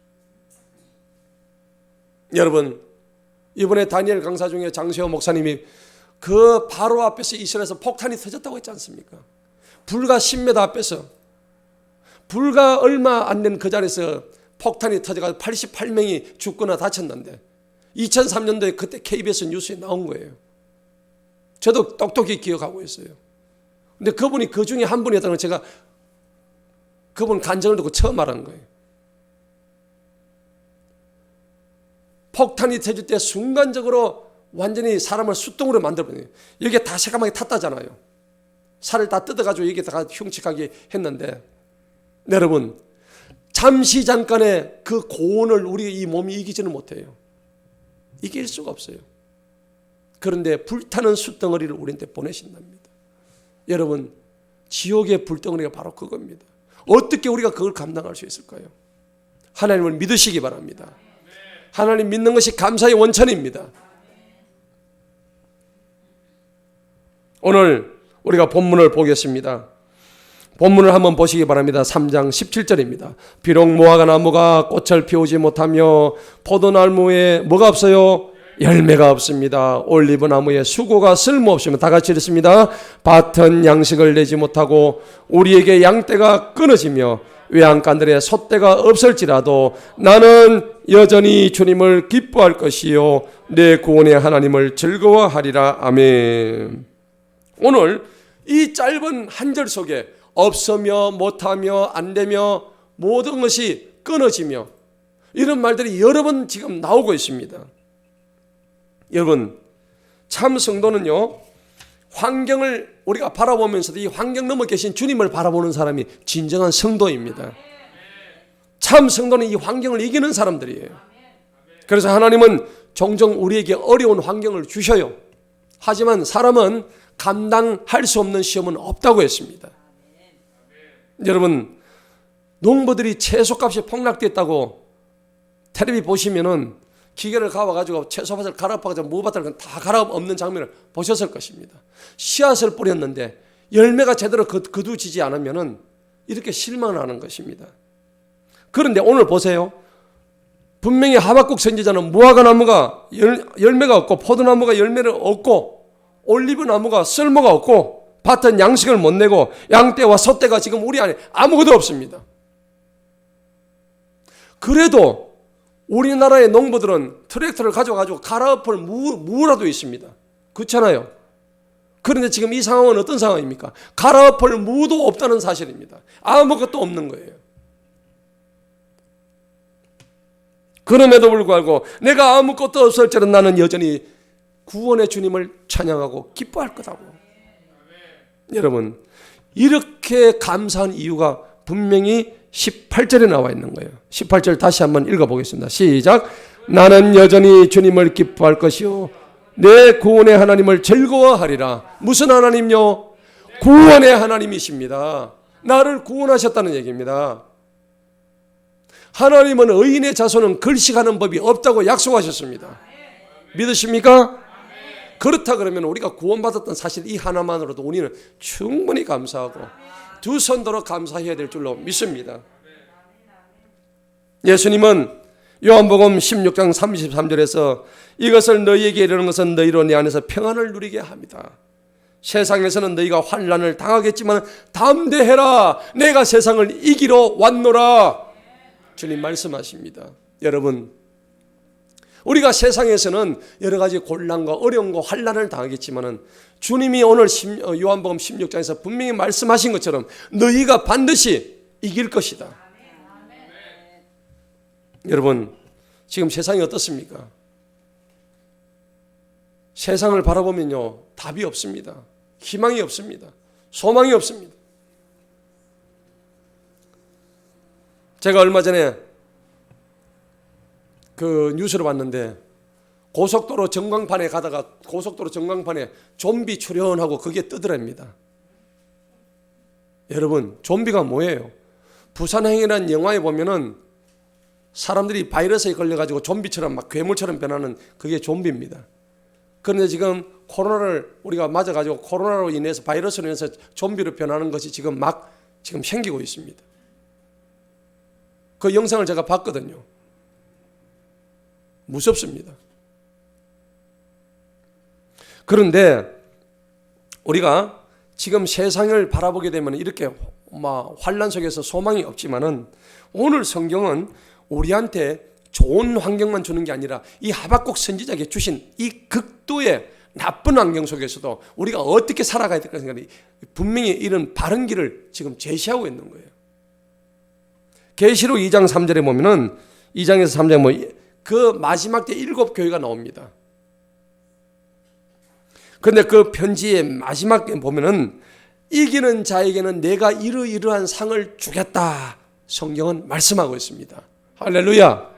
여러분 이번에 다니엘 강사 중에 장세호 목사님이 그 바로 앞에서 이스라엘에서 폭탄이 터졌다고 했지 않습니까? 불과 10m 앞에서 불과 얼마 안 된 그 자리에서 폭탄이 터져서 88명이 죽거나 다쳤는데 2003년도에 그때 KBS 뉴스에 나온 거예요. 저도 똑똑히 기억하고 있어요. 근데 그분이 그 중에 한 분이었다는 걸 제가 그분 간증을 듣고 처음 말한 거예요. 폭탄이 터질 때 순간적으로 완전히 사람을 숫덩으로 만들어버려요. 여기에 다 새까맣게 탔다잖아요. 살을 다 뜯어가지고 여기다가 흉측하게 했는데 여러분 잠시 잠깐의 그 고온을 우리 이 몸이 이기지는 못해요. 이길 수가 없어요. 그런데 불타는 숫덩어리를 우리한테 보내신답니다. 여러분 지옥의 불덩어리가 바로 그겁니다. 어떻게 우리가 그걸 감당할 수 있을까요? 하나님을 믿으시기 바랍니다. 하나님 믿는 것이 감사의 원천입니다. 오늘 우리가 본문을 보겠습니다. 본문을 한번 보시기 바랍니다. 3장 17절입니다. 비록 무화과 나무가 꽃을 피우지 못하며 포도나무에 뭐가 없어요? 열매가 없습니다. 올리브 나무에 수고가 쓸모없으면 다 같이 읽습니다. 밭은 양식을 내지 못하고 우리에게 양떼가 끊어지며 외양간들의 솥대가 없을지라도 나는 여전히 주님을 기뻐할 것이요 내 구원의 하나님을 즐거워하리라. 아멘. 오늘 이 짧은 한 절 속에 없으며 못하며 안되며 모든 것이 끊어지며 이런 말들이 여러 번 지금 나오고 있습니다. 여러분, 참 성도는요, 환경을 우리가 바라보면서도 이 환경 넘어 계신 주님을 바라보는 사람이 진정한 성도입니다. 참 성도는 이 환경을 이기는 사람들이에요. 그래서 하나님은 종종 우리에게 어려운 환경을 주셔요. 하지만 사람은 감당할 수 없는 시험은 없다고 했습니다. 여러분, 농부들이 채소값이 폭락됐다고 텔레비 보시면은 기계를 가와가지고 채소밭을 갈아엎어가지고 무밭을 다 갈아엎는 장면을 보셨을 것입니다. 씨앗을 뿌렸는데 열매가 제대로 거두지지 않으면은 이렇게 실망을 하는 것입니다. 그런데 오늘 보세요. 분명히 하박국 선지자는 무화과 나무가 열매가 없고 포도나무가 열매를 얻고 올리브 나무가 쓸모가 없고 밭은 양식을 못 내고 양떼와 소떼가 지금 우리 안에 아무것도 없습니다. 그래도 우리나라의 농부들은 트랙터를 가져가지고 갈아엎을 무라도 있습니다. 그렇잖아요. 그런데 지금 이 상황은 어떤 상황입니까? 갈아엎을 무도 없다는 사실입니다. 아무것도 없는 거예요. 그럼에도 불구하고 내가 아무것도 없을지라도 나는 여전히 구원의 주님을 찬양하고 기뻐할 거다고. 여러분, 이렇게 감사한 이유가 분명히 18절에 나와 있는 거예요. 18절 다시 한번 읽어보겠습니다. 시작. 나는 여전히 주님을 기뻐할 것이요 내 구원의 하나님을 즐거워하리라. 무슨 하나님요? 구원의 하나님이십니다. 나를 구원하셨다는 얘기입니다. 하나님은 의인의 자손은 걸식하는 법이 없다고 약속하셨습니다. 믿으십니까? 그렇다 그러면 우리가 구원받았던 사실 이 하나만으로도 우리는 충분히 감사하고 두 손 들어 감사해야 될 줄로 믿습니다. 예수님은 요한복음 16장 33절에서 이것을 너희에게 이르는 것은 너희로 내 안에서 평안을 누리게 합니다. 세상에서는 너희가 환난을 당하겠지만 담대해라. 내가 세상을 이기러 왔노라. 주님 말씀하십니다. 여러분, 우리가 세상에서는 여러 가지 곤란과 어려움과 환난을 당하겠지만은 주님이 오늘 요한복음 16장에서 분명히 말씀하신 것처럼 너희가 반드시 이길 것이다. 여러분, 지금 세상이 어떻습니까? 세상을 바라보면요, 답이 없습니다. 희망이 없습니다. 소망이 없습니다. 제가 얼마 전에 그 뉴스를 봤는데 고속도로 전광판에 가다가 고속도로 전광판에 좀비 출현하고 그게 뜨더랍니다. 여러분, 좀비가 뭐예요? 부산행이라는 영화에 보면은 사람들이 바이러스에 걸려가지고 좀비처럼 막 괴물처럼 변하는 그게 좀비입니다. 그런데 지금 코로나를 우리가 맞아가지고 코로나로 인해서 바이러스로 인해서 좀비로 변하는 것이 지금 생기고 있습니다. 그 영상을 제가 봤거든요. 무섭습니다. 그런데 우리가 지금 세상을 바라보게 되면 이렇게 환난 속에서 소망이 없지만은 오늘 성경은 우리한테 좋은 환경만 주는 게 아니라 이 하박국 선지자에게 주신 이 극도의 나쁜 환경 속에서도 우리가 어떻게 살아가야 될까 생각이 분명히 이런 바른 길을 지금 제시하고 있는 거예요. 계시록 2장 3절에 보면은 2장에서 3장 그 마지막 때 7교회가 나옵니다. 그런데 그 편지의 마지막에 보면은 이기는 자에게는 내가 이러이러한 상을 주겠다. 성경은 말씀하고 있습니다. 할렐루야.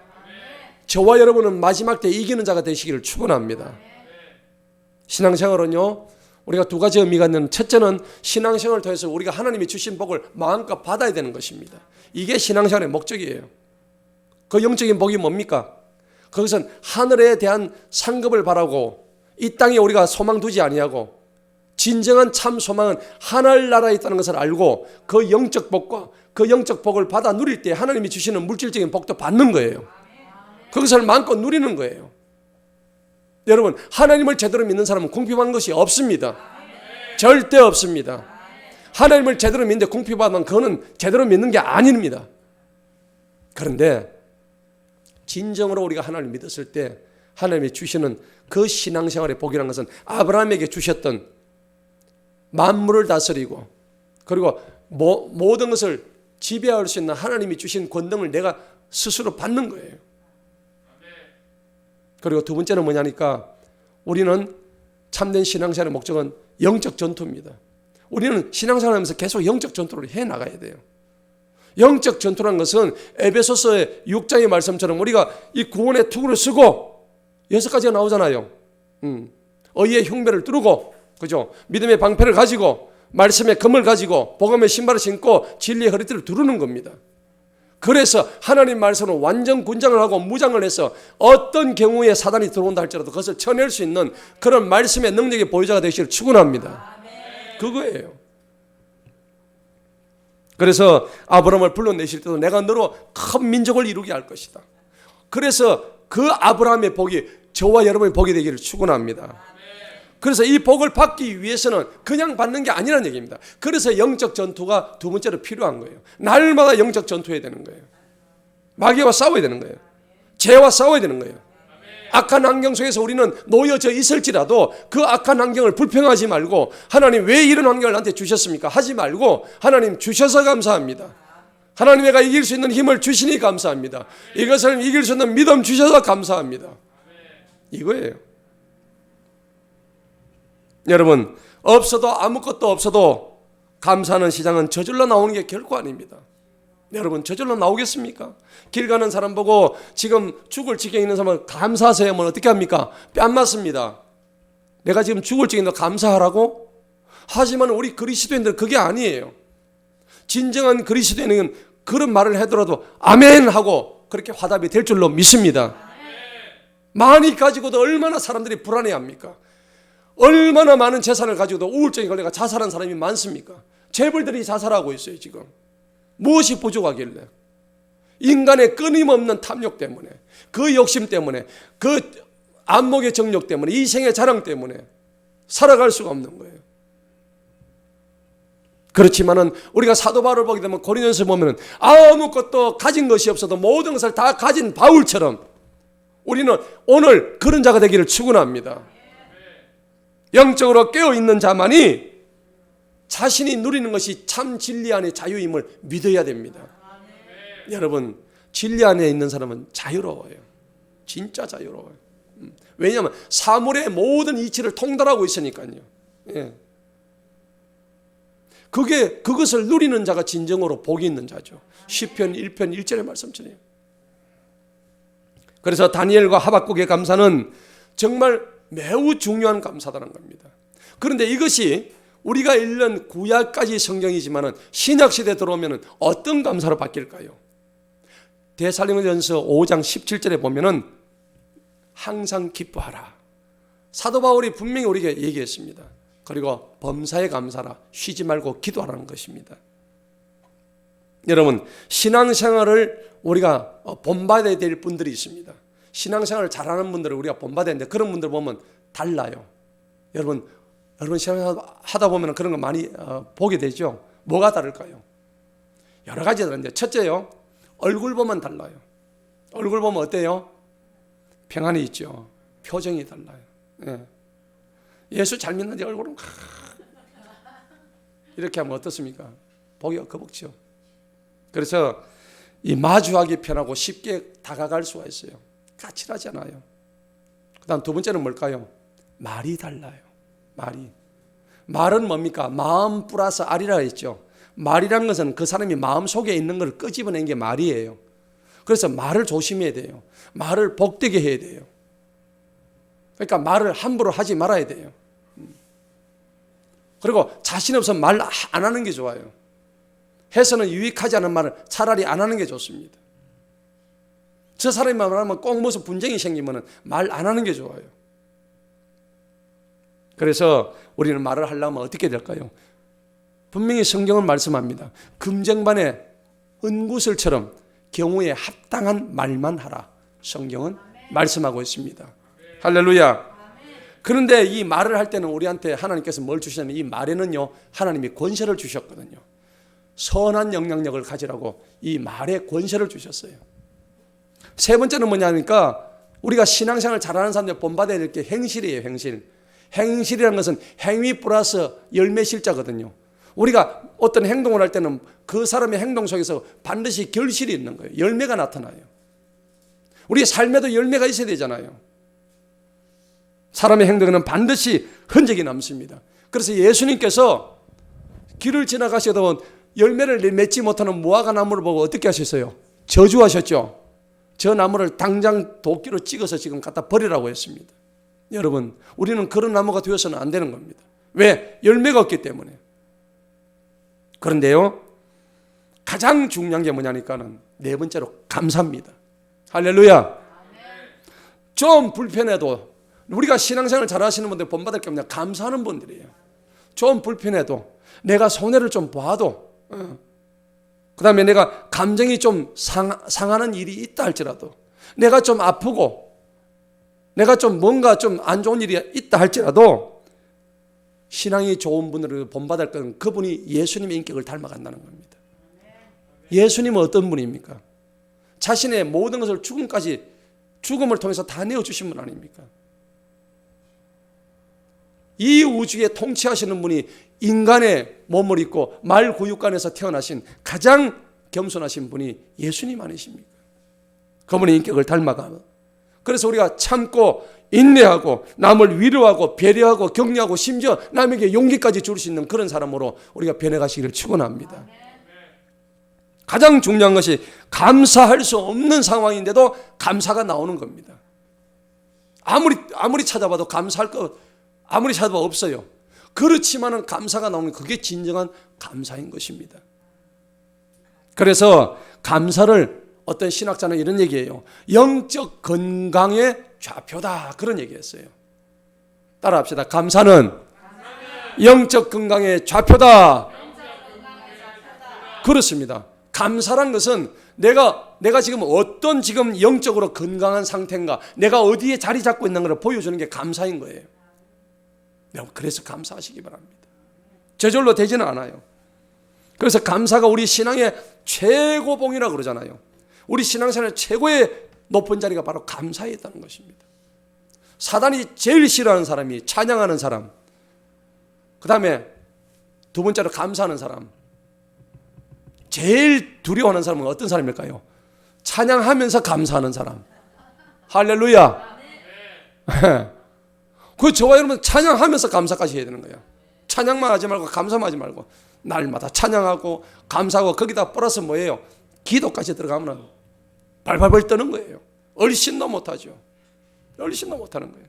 저와 여러분은 마지막 때 이기는 자가 되시기를 축원합니다. 신앙생활은요, 우리가 두 가지 의미가 있는, 첫째는 신앙생활을 통해서 우리가 하나님이 주신 복을 마음껏 받아야 되는 것입니다. 이게 신앙생활의 목적이에요. 그 영적인 복이 뭡니까? 그것은 하늘에 대한 상급을 바라고 이 땅에 우리가 소망 두지 아니하고 진정한 참 소망은 하늘나라에 있다는 것을 알고 그 영적 복과 그 영적 복을 받아 누릴 때 하나님이 주시는 물질적인 복도 받는 거예요. 그것을 마음껏 누리는 거예요. 여러분, 하나님을 제대로 믿는 사람은 궁핍한 것이 없습니다. 절대 없습니다. 하나님을 제대로 믿는데 궁핍하면 그거는 제대로 믿는 게 아닙니다. 그런데 진정으로 우리가 하나님을 믿었을 때 하나님이 주시는 그 신앙생활의 복이라는 것은 아브라함에게 주셨던 만물을 다스리고 그리고 모든 것을 지배할 수 있는 하나님이 주신 권능을 내가 스스로 받는 거예요. 그리고 두 번째는 뭐냐니까 우리는 참된 신앙생활의 목적은 영적 전투입니다. 우리는 신앙생활하면서 계속 영적 전투를 해나가야 돼요. 영적 전투라는 것은 에베소서의 6장의 말씀처럼 우리가 이 구원의 투구를 쓰고 6가지가 나오잖아요. 의의 흉배를 뚫고, 그죠? 믿음의 방패를 가지고, 말씀의 검을 가지고, 복음의 신발을 신고 진리의 허리띠를 두르는 겁니다. 그래서 하나님 말씀으로 완전 군장을 하고 무장을 해서 어떤 경우에 사단이 들어온다 할지라도 그것을 쳐낼 수 있는 그런 말씀의 능력의 보유자가 되시기를 축원합니다. 그거예요. 그래서 아브라함을 불러내실 때도 내가 너로 큰 민족을 이루게 할 것이다. 그래서 그 아브라함의 복이 저와 여러분의 복이 되기를 축원합니다. 그래서 이 복을 받기 위해서는 그냥 받는 게 아니라는 얘기입니다. 그래서 영적 전투가 두 번째로 필요한 거예요. 날마다 영적 전투해야 되는 거예요. 마귀와 싸워야 되는 거예요. 죄와 싸워야 되는 거예요. 악한 환경 속에서 우리는 놓여져 있을지라도 그 악한 환경을 불평하지 말고 하나님 왜 이런 환경을 나한테 주셨습니까? 하지 말고 하나님 주셔서 감사합니다. 하나님 내가 이길 수 있는 힘을 주시니 감사합니다. 이것을 이길 수 있는 믿음 주셔서 감사합니다. 이거예요. 여러분, 없어도 아무것도 없어도 감사하는 시장은 저절로 나오는 게 결코 아닙니다. 여러분, 저절로 나오겠습니까? 길 가는 사람 보고 지금 죽을 지경에 있는 사람은 감사하세요 하면 어떻게 합니까? 뺨 맞습니다. 내가 지금 죽을 지경에 있는데 감사하라고? 하지만 우리 그리스도인들은 그게 아니에요. 진정한 그리스도인은 그런 말을 하더라도 아멘 하고 그렇게 화답이 될 줄로 믿습니다. 많이 가지고도 얼마나 사람들이 불안해합니까? 얼마나 많은 재산을 가지고도 우울증에 걸려가 자살한 사람이 많습니까? 재벌들이 자살하고 있어요. 지금 무엇이 부족하길래? 인간의 끊임없는 탐욕 때문에, 그 욕심 때문에, 그 안목의 정욕 때문에, 이생의 자랑 때문에 살아갈 수가 없는 거예요. 그렇지만은 우리가 사도 바울을 보게 되면 고린도전서 보면은 아무것도 가진 것이 없어도 모든 것을 다 가진 바울처럼 우리는 오늘 그런 자가 되기를 축원합니다. 영적으로 깨어있는 자만이 자신이 누리는 것이 참 진리 안의 자유임을 믿어야 됩니다. 여러분, 진리 안에 있는 사람은 자유로워요. 진짜 자유로워요. 왜냐하면 사물의 모든 이치를 통달하고 있으니까요. 예. 그것을 누리는 자가 진정으로 복이 있는 자죠. 시편 1편 1절의 말씀처럼. 그래서 다니엘과 하박국의 감사는 정말 매우 중요한 감사다는 겁니다. 그런데 이것이 우리가 읽는 구약까지 성경이지만 신약시대에 들어오면 어떤 감사로 바뀔까요? 데살로니가전서 5장 17절에 보면 항상 기뻐하라. 사도 바울이 분명히 우리에게 얘기했습니다. 그리고 범사에 감사라. 쉬지 말고 기도하라는 것입니다. 여러분, 신앙생활을 우리가 본받아야 될 분들이 있습니다. 신앙생활을 잘하는 분들을 우리가 본받아야 되는데 그런 분들 보면 달라요. 여러분 신앙생활 하다 보면 그런 거 많이 보게 되죠. 뭐가 다를까요? 여러 가지 다른데 첫째요, 얼굴 보면 달라요. 얼굴 보면 어때요? 평안이 있죠. 표정이 달라요. 예. 예수 잘 믿는데 얼굴은 이렇게 하면 어떻습니까? 보기가 거북죠. 그래서 이 마주하기 편하고 쉽게 다가갈 수가 있어요. 까칠하지 않아요. 그 다음 두 번째는 뭘까요? 말이 달라요. 말은 뭡니까? 마음 플러스 알이라 했죠. 말이라는 것은 그 사람이 마음속에 있는 걸 끄집어낸 게 말이에요. 그래서 말을 조심해야 돼요. 말을 복되게 해야 돼요. 그러니까 말을 함부로 하지 말아야 돼요. 그리고 자신 없으면 말 안 하는 게 좋아요. 해서는 유익하지 않은 말을 차라리 안 하는 게 좋습니다. 저 사람이 말하면 꼭 무슨 분쟁이 생기면 말 안 하는 게 좋아요. 그래서 우리는 말을 하려면 어떻게 될까요? 분명히 성경은 말씀합니다. 금쟁반의 은구슬처럼 경우에 합당한 말만 하라. 성경은 말씀하고 있습니다. 할렐루야. 그런데 이 말을 할 때는 우리한테 하나님께서 뭘 주시냐면 이 말에는요, 하나님이 권세를 주셨거든요. 선한 영향력을 가지라고 이 말에 권세를 주셨어요. 세 번째는 뭐냐니까 우리가 신앙생활 잘하는 사람들 본받아야 될 게 행실이에요. 행실이라는 것은 행위 플러스 열매 실자거든요. 우리가 어떤 행동을 할 때는 그 사람의 행동 속에서 반드시 결실이 있는 거예요. 열매가 나타나요. 우리 삶에도 열매가 있어야 되잖아요. 사람의 행동에는 반드시 흔적이 남습니다. 그래서 예수님께서 길을 지나가셔도 열매를 맺지 못하는 무화과 나무를 보고 어떻게 하셨어요? 저주하셨죠. 저 나무를 당장 도끼로 찍어서 지금 갖다 버리라고 했습니다. 여러분, 우리는 그런 나무가 되어서는 안 되는 겁니다. 왜? 열매가 없기 때문에. 그런데요, 가장 중요한 게 뭐냐니까는 네 번째로 감사입니다. 할렐루야. 좀 불편해도, 우리가 신앙생활 잘 하시는 분들 본받을 게 뭐냐, 감사하는 분들이에요. 좀 불편해도, 내가 손해를 좀 봐도, 그 다음에 내가 감정이 좀 상하는 일이 있다 할지라도, 내가 좀 아프고 내가 좀 뭔가 좀 안 좋은 일이 있다 할지라도 신앙이 좋은 분을 본받을 건 그분이 예수님의 인격을 닮아간다는 겁니다. 예수님은 어떤 분입니까? 자신의 모든 것을 죽음을 통해서 다 내어주신 분 아닙니까? 이 우주에 통치하시는 분이 인간의 몸을 입고 말구육간에서 태어나신 가장 겸손하신 분이 예수님 아니십니까? 그분의 인격을 닮아가면, 그래서 우리가 참고 인내하고 남을 위로하고 배려하고 격려하고 심지어 남에게 용기까지 줄 수 있는 그런 사람으로 우리가 변해가시기를 축원합니다. 가장 중요한 것이 감사할 수 없는 상황인데도 감사가 나오는 겁니다. 아무리 찾아봐도 감사할 거 아무리 찾아봐도 없어요. 그렇지만은 감사가 나오는 그게 진정한 감사인 것입니다. 그래서 감사를 어떤 신학자는 이런 얘기예요. 영적 건강의 좌표다, 그런 얘기했어요. 따라합시다. 감사는 영적 건강의 좌표다. 그렇습니다. 감사란 것은 내가 지금 어떤 지금 영적으로 건강한 상태인가, 내가 어디에 자리 잡고 있는 걸 보여주는 게 감사인 거예요. 그래서 감사하시기 바랍니다. 저절로 되지는 않아요. 그래서 감사가 우리 신앙의 최고봉이라고 그러잖아요. 우리 신앙생활 최고의 높은 자리가 바로 감사에 있다는 것입니다. 사단이 제일 싫어하는 사람이 찬양하는 사람, 그 다음에 두 번째로 감사하는 사람. 제일 두려워하는 사람은 어떤 사람일까요? 찬양하면서 감사하는 사람. 할렐루야. 그 저와 여러분 찬양하면서 감사까지 해야 되는 거예요. 찬양만 하지 말고 감사만 하지 말고 날마다 찬양하고 감사하고 거기다 플러스 뭐예요? 기도까지 들어가면 발발발 떠는 거예요. 얼씬도 못하죠. 얼씬도 못하는 거예요.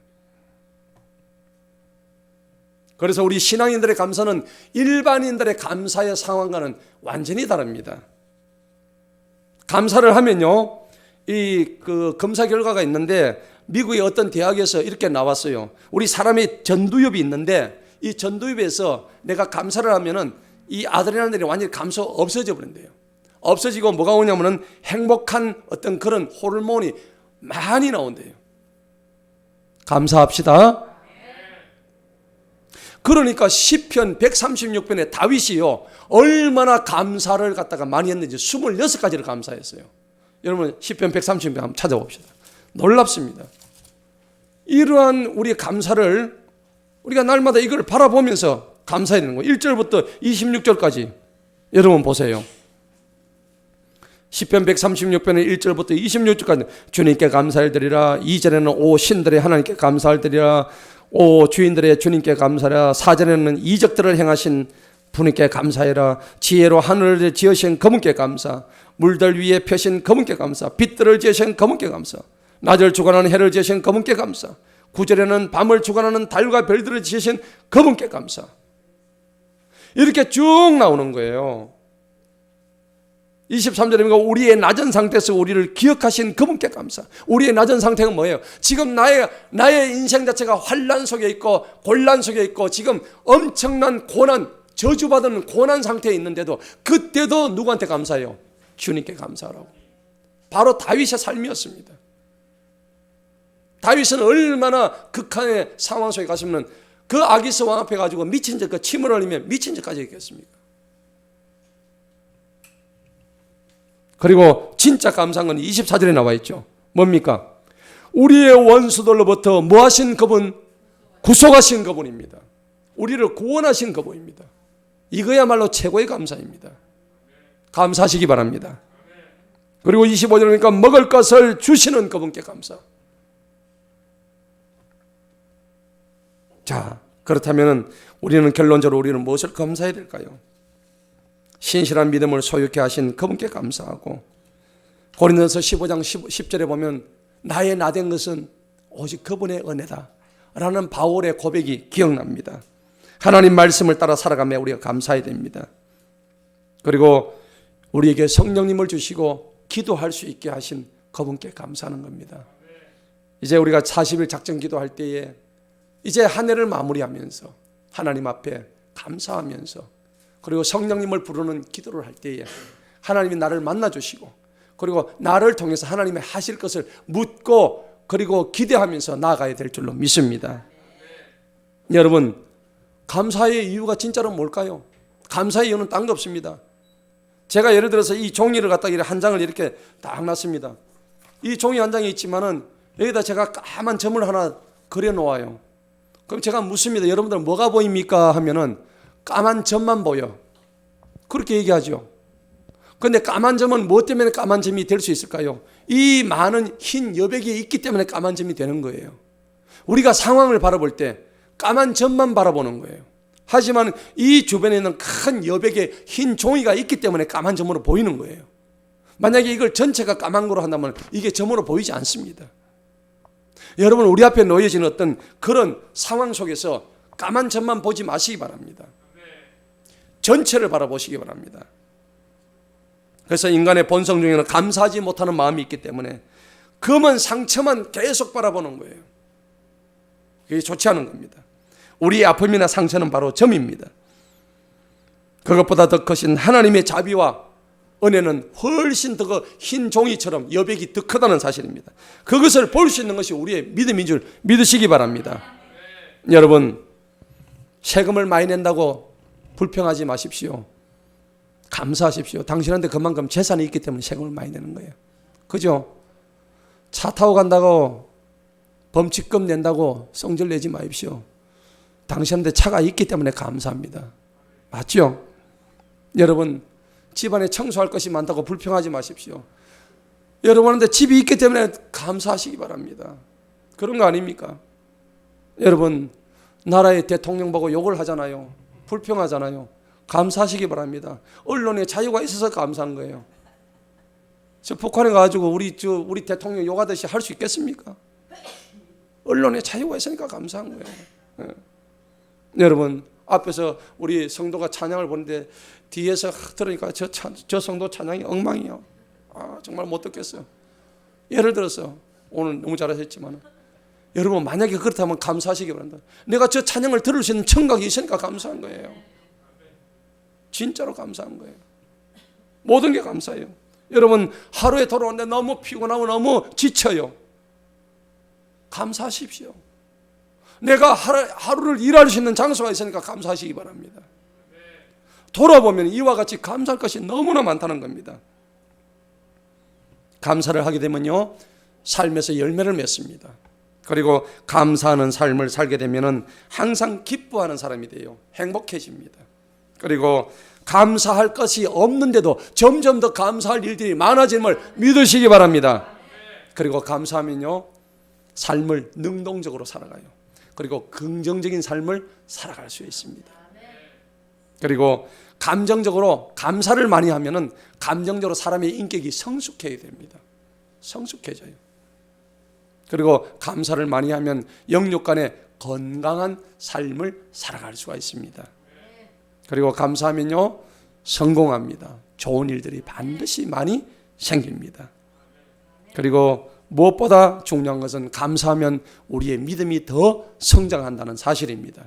그래서 우리 신앙인들의 감사는 일반인들의 감사의 상황과는 완전히 다릅니다. 감사를 하면요, 그 검사 결과가 있는데 미국의 어떤 대학에서 이렇게 나왔어요. 우리 사람이 전두엽이 있는데 이 전두엽에서 내가 감사를 하면은 이 아드레날린이 완전히 감소 없어져 버린대요. 없어지고 뭐가 오냐면은 행복한 어떤 그런 호르몬이 많이 나온대요. 감사합시다. 그러니까 시편 136편에 다윗이요, 얼마나 감사를 갖다가 많이 했는지 26가지를 감사했어요. 여러분 시편 136편 한번 찾아봅시다. 놀랍습니다. 이러한 우리의 감사를 우리가 날마다 이걸 바라보면서 감사해야 되는 거예요. 1절부터 26절까지 여러분 보세요. 시편 136편의 1절부터 26절까지 주님께 감사를 드리라. 2절에는 오 신들의 하나님께 감사를 드리라. 오 주인들의 주님께 감사하라. 4절에는 이적들을 행하신 분께 감사해라. 지혜로 하늘을 지으신 그분께 감사. 물들 위에 펴신 그분께 감사. 빛들을 지으신 그분께 감사. 낮을 주관하는 해를 지으신 그분께 감사. 9절에는 밤을 주관하는 달과 별들을 지으신 그분께 감사. 이렇게 쭉 나오는 거예요. 23절에 우리의 낮은 상태에서 우리를 기억하신 그분께 감사. 우리의 낮은 상태가 뭐예요? 지금 나의 인생 자체가 환난 속에 있고 곤란 속에 있고 지금 엄청난 고난, 저주받은 고난 상태에 있는데도 그때도 누구한테 감사해요? 주님께 감사하라고. 바로 다윗의 삶이었습니다. 다윗은 얼마나 극한의 상황 속에 갔으면 그 아기스 왕 앞에 가지고 미친 적, 그 침을 흘리며 미친 적까지 했겠습니까? 그리고 진짜 감사한 건 24절에 나와 있죠. 뭡니까? 우리의 원수들로부터 뭐 하신 그분? 구속하신 그분입니다. 우리를 구원하신 그분입니다. 이거야말로 최고의 감사입니다. 감사하시기 바랍니다. 그리고 25절이니까 먹을 것을 주시는 그분께 감사. 자, 그렇다면 우리는 결론적으로 우리는 무엇을 감사해야 될까요? 신실한 믿음을 소유케 하신 그분께 감사하고, 고린도서 15장 10절에 보면 나의 나된 것은 오직 그분의 은혜다 라는 바울의 고백이 기억납니다. 하나님 말씀을 따라 살아가며 우리가 감사해야 됩니다. 그리고 우리에게 성령님을 주시고 기도할 수 있게 하신 그분께 감사하는 겁니다. 이제 우리가 40일 작정 기도할 때에 이제 한 해를 마무리하면서 하나님 앞에 감사하면서, 그리고 성령님을 부르는 기도를 할 때에 하나님이 나를 만나주시고, 그리고 나를 통해서 하나님의 하실 것을 묻고 그리고 기대하면서 나아가야 될 줄로 믿습니다. 여러분, 감사의 이유가 진짜로 뭘까요? 감사의 이유는 딴 거 없습니다. 제가 예를 들어서 이 종이를 갖다가 한 장을 이렇게 딱 놨습니다. 이 종이 한 장이 있지만은 여기다 제가 까만 점을 하나 그려 놓아요. 그럼 제가 묻습니다. 여러분들 뭐가 보입니까? 하면은 까만 점만 보여. 그렇게 얘기하죠. 그런데 까만 점은 무엇 때문에 까만 점이 될 수 있을까요? 이 많은 흰 여백이 있기 때문에 까만 점이 되는 거예요. 우리가 상황을 바라볼 때 까만 점만 바라보는 거예요. 하지만 이 주변에 있는 큰 여백의 흰 종이가 있기 때문에 까만 점으로 보이는 거예요. 만약에 이걸 전체가 까만 거로 한다면 이게 점으로 보이지 않습니다. 여러분, 우리 앞에 놓여진 어떤 그런 상황 속에서 까만 점만 보지 마시기 바랍니다. 전체를 바라보시기 바랍니다. 그래서 인간의 본성 중에는 감사하지 못하는 마음이 있기 때문에 검은 상처만 계속 바라보는 거예요. 그게 좋지 않은 겁니다. 우리의 아픔이나 상처는 바로 점입니다. 그것보다 더 크신 하나님의 자비와 은혜는 훨씬 더 흰 종이처럼 여백이 더 크다는 사실입니다. 그것을 볼 수 있는 것이 우리의 믿음인 줄 믿으시기 바랍니다. 여러분, 세금을 많이 낸다고 불평하지 마십시오. 감사하십시오. 당신한테 그만큼 재산이 있기 때문에 세금을 많이 내는 거예요. 그죠? 차 타고 간다고 범칙금 낸다고 성질 내지 마십시오. 당신한테 차가 있기 때문에 감사합니다. 맞죠? 여러분, 집안에 청소할 것이 많다고 불평하지 마십시오. 여러분한테 집이 있기 때문에 감사하시기 바랍니다. 그런 거 아닙니까? 여러분, 나라의 대통령 보고 욕을 하잖아요. 불평하잖아요. 감사하시기 바랍니다. 언론에 자유가 있어서 감사한 거예요. 저 북한에 가가지고 우리 대통령 욕하듯이 할 수 있겠습니까? 언론에 자유가 있으니까 감사한 거예요. 네. 여러분, 앞에서 우리 성도가 찬양을 보는데 뒤에서 들으니까 저 성도 찬양이 엉망이요. 정말 못 듣겠어요. 예를 들어서 오늘 너무 잘하셨지만, 여러분 만약에 그렇다면 감사하시기 바랍니다. 내가 저 찬양을 들을 수 있는 청각이 있으니까 감사한 거예요. 진짜로 감사한 거예요. 모든 게 감사해요. 여러분, 하루에 돌아오는데 너무 피곤하고 너무 지쳐요. 감사하십시오. 내가 하루를 일할 수 있는 장소가 있으니까 감사하시기 바랍니다. 돌아보면 이와 같이 감사할 것이 너무나 많다는 겁니다. 감사를 하게 되면요, 삶에서 열매를 맺습니다. 그리고 감사하는 삶을 살게 되면 항상 기뻐하는 사람이 돼요. 행복해집니다. 그리고 감사할 것이 없는데도 점점 더 감사할 일들이 많아짐을 믿으시기 바랍니다. 그리고 감사하면요, 삶을 능동적으로 살아가요. 그리고 긍정적인 삶을 살아갈 수 있습니다. 그리고 감정적으로 감사를 많이 하면은 감정적으로 사람의 인격이 성숙해야 됩니다. 성숙해져요. 그리고 감사를 많이 하면 영육 간에 건강한 삶을 살아갈 수가 있습니다. 그리고 감사하면요, 성공합니다. 좋은 일들이 반드시 많이 생깁니다. 그리고 무엇보다 중요한 것은 감사하면 우리의 믿음이 더 성장한다는 사실입니다.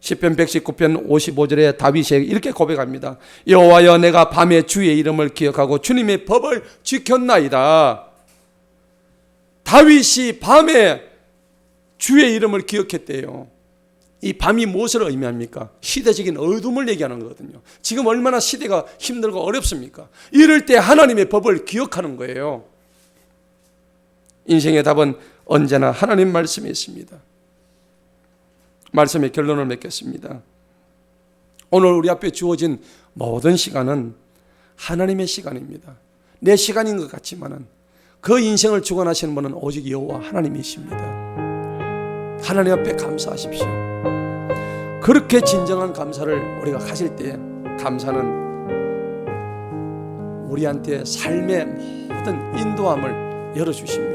시편 119편 55절에 다윗이 이렇게 고백합니다. 여호와여, 내가 밤에 주의 이름을 기억하고 주님의 법을 지켰나이다. 다윗이 밤에 주의 이름을 기억했대요. 이 밤이 무엇을 의미합니까? 시대적인 어둠을 얘기하는 거거든요. 지금 얼마나 시대가 힘들고 어렵습니까? 이럴 때 하나님의 법을 기억하는 거예요. 인생의 답은 언제나 하나님 말씀에 있습니다. 말씀의 결론을 맺겠습니다. 오늘 우리 앞에 주어진 모든 시간은 하나님의 시간입니다. 내 시간인 것 같지만은 그 인생을 주관하시는 분은 오직 여호와 하나님이십니다. 하나님 앞에 감사하십시오. 그렇게 진정한 감사를 우리가 가질 때 감사는 우리한테 삶의 모든 인도함을 열어주십니다.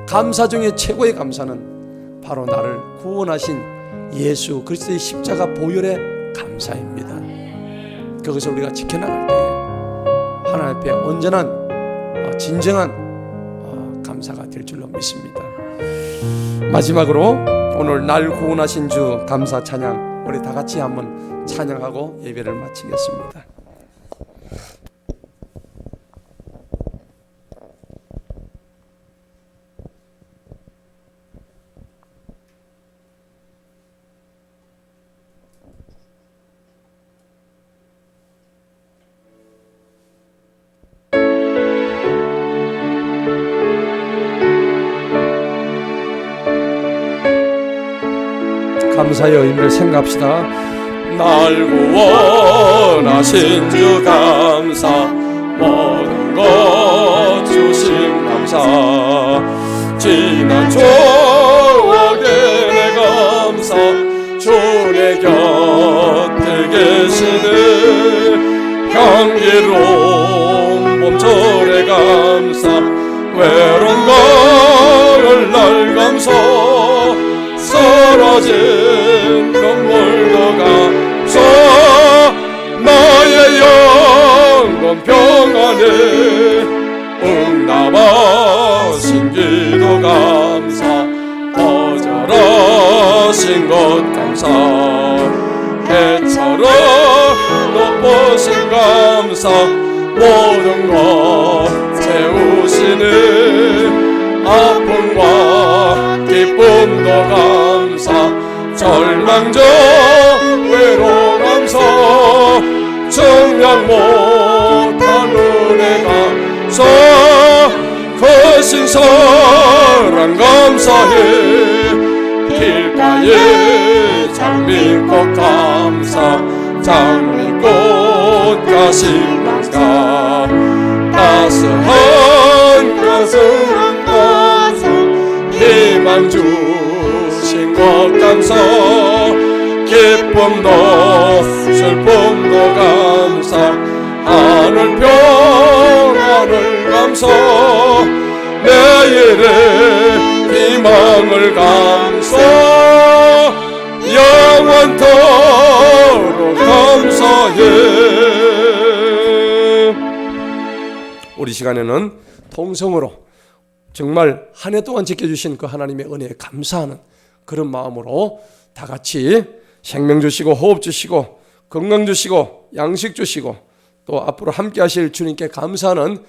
감사 중에 최고의 감사는 바로 나를 구원하신 예수 그리스도의 십자가 보혈의 감사입니다. 그것을 우리가 지켜나갈 때 하나님 앞에 온전한 진정한 감사가 될 줄로 믿습니다. 마지막으로 오늘 날 구원하신 주 감사 찬양 우리 다 같이 한번 찬양하고 예배를 마치겠습니다. 감사의 의미를 생각합시다. 날 구원하신 주 감사, 모든 것 주신 감사, 지난 추억에 내 감사, 주 내 곁에 계시는 향기로운 봄철의 감사, 외로운 가을 날 감사, 사라진 눈물도 감사, 나의 영혼 평안에 응답하신 기도 감사, 거절하신 것 감사, 해처럼 높으신 감사, 모든 것 채우시는 아픔과 기쁨도 감사, 절망 중 외로움 감사, 증명 못한 은혜 감사, 크신 사랑 감사해, 길가에 장미꽃 감사, 장미꽃 가신 감사, 따스한 가슴 희망 주신 것 감사, 기쁨도 슬픔도 감사, 하늘 평안을 감사, 내일의 희망을 감사, 영원토록 감사해. 우리 시간에는 통성으로 정말 한 해 동안 지켜주신 그 하나님의 은혜에 감사하는 그런 마음으로 다 같이 생명 주시고 호흡 주시고 건강 주시고 양식 주시고 또 앞으로 함께 하실 주님께 감사하는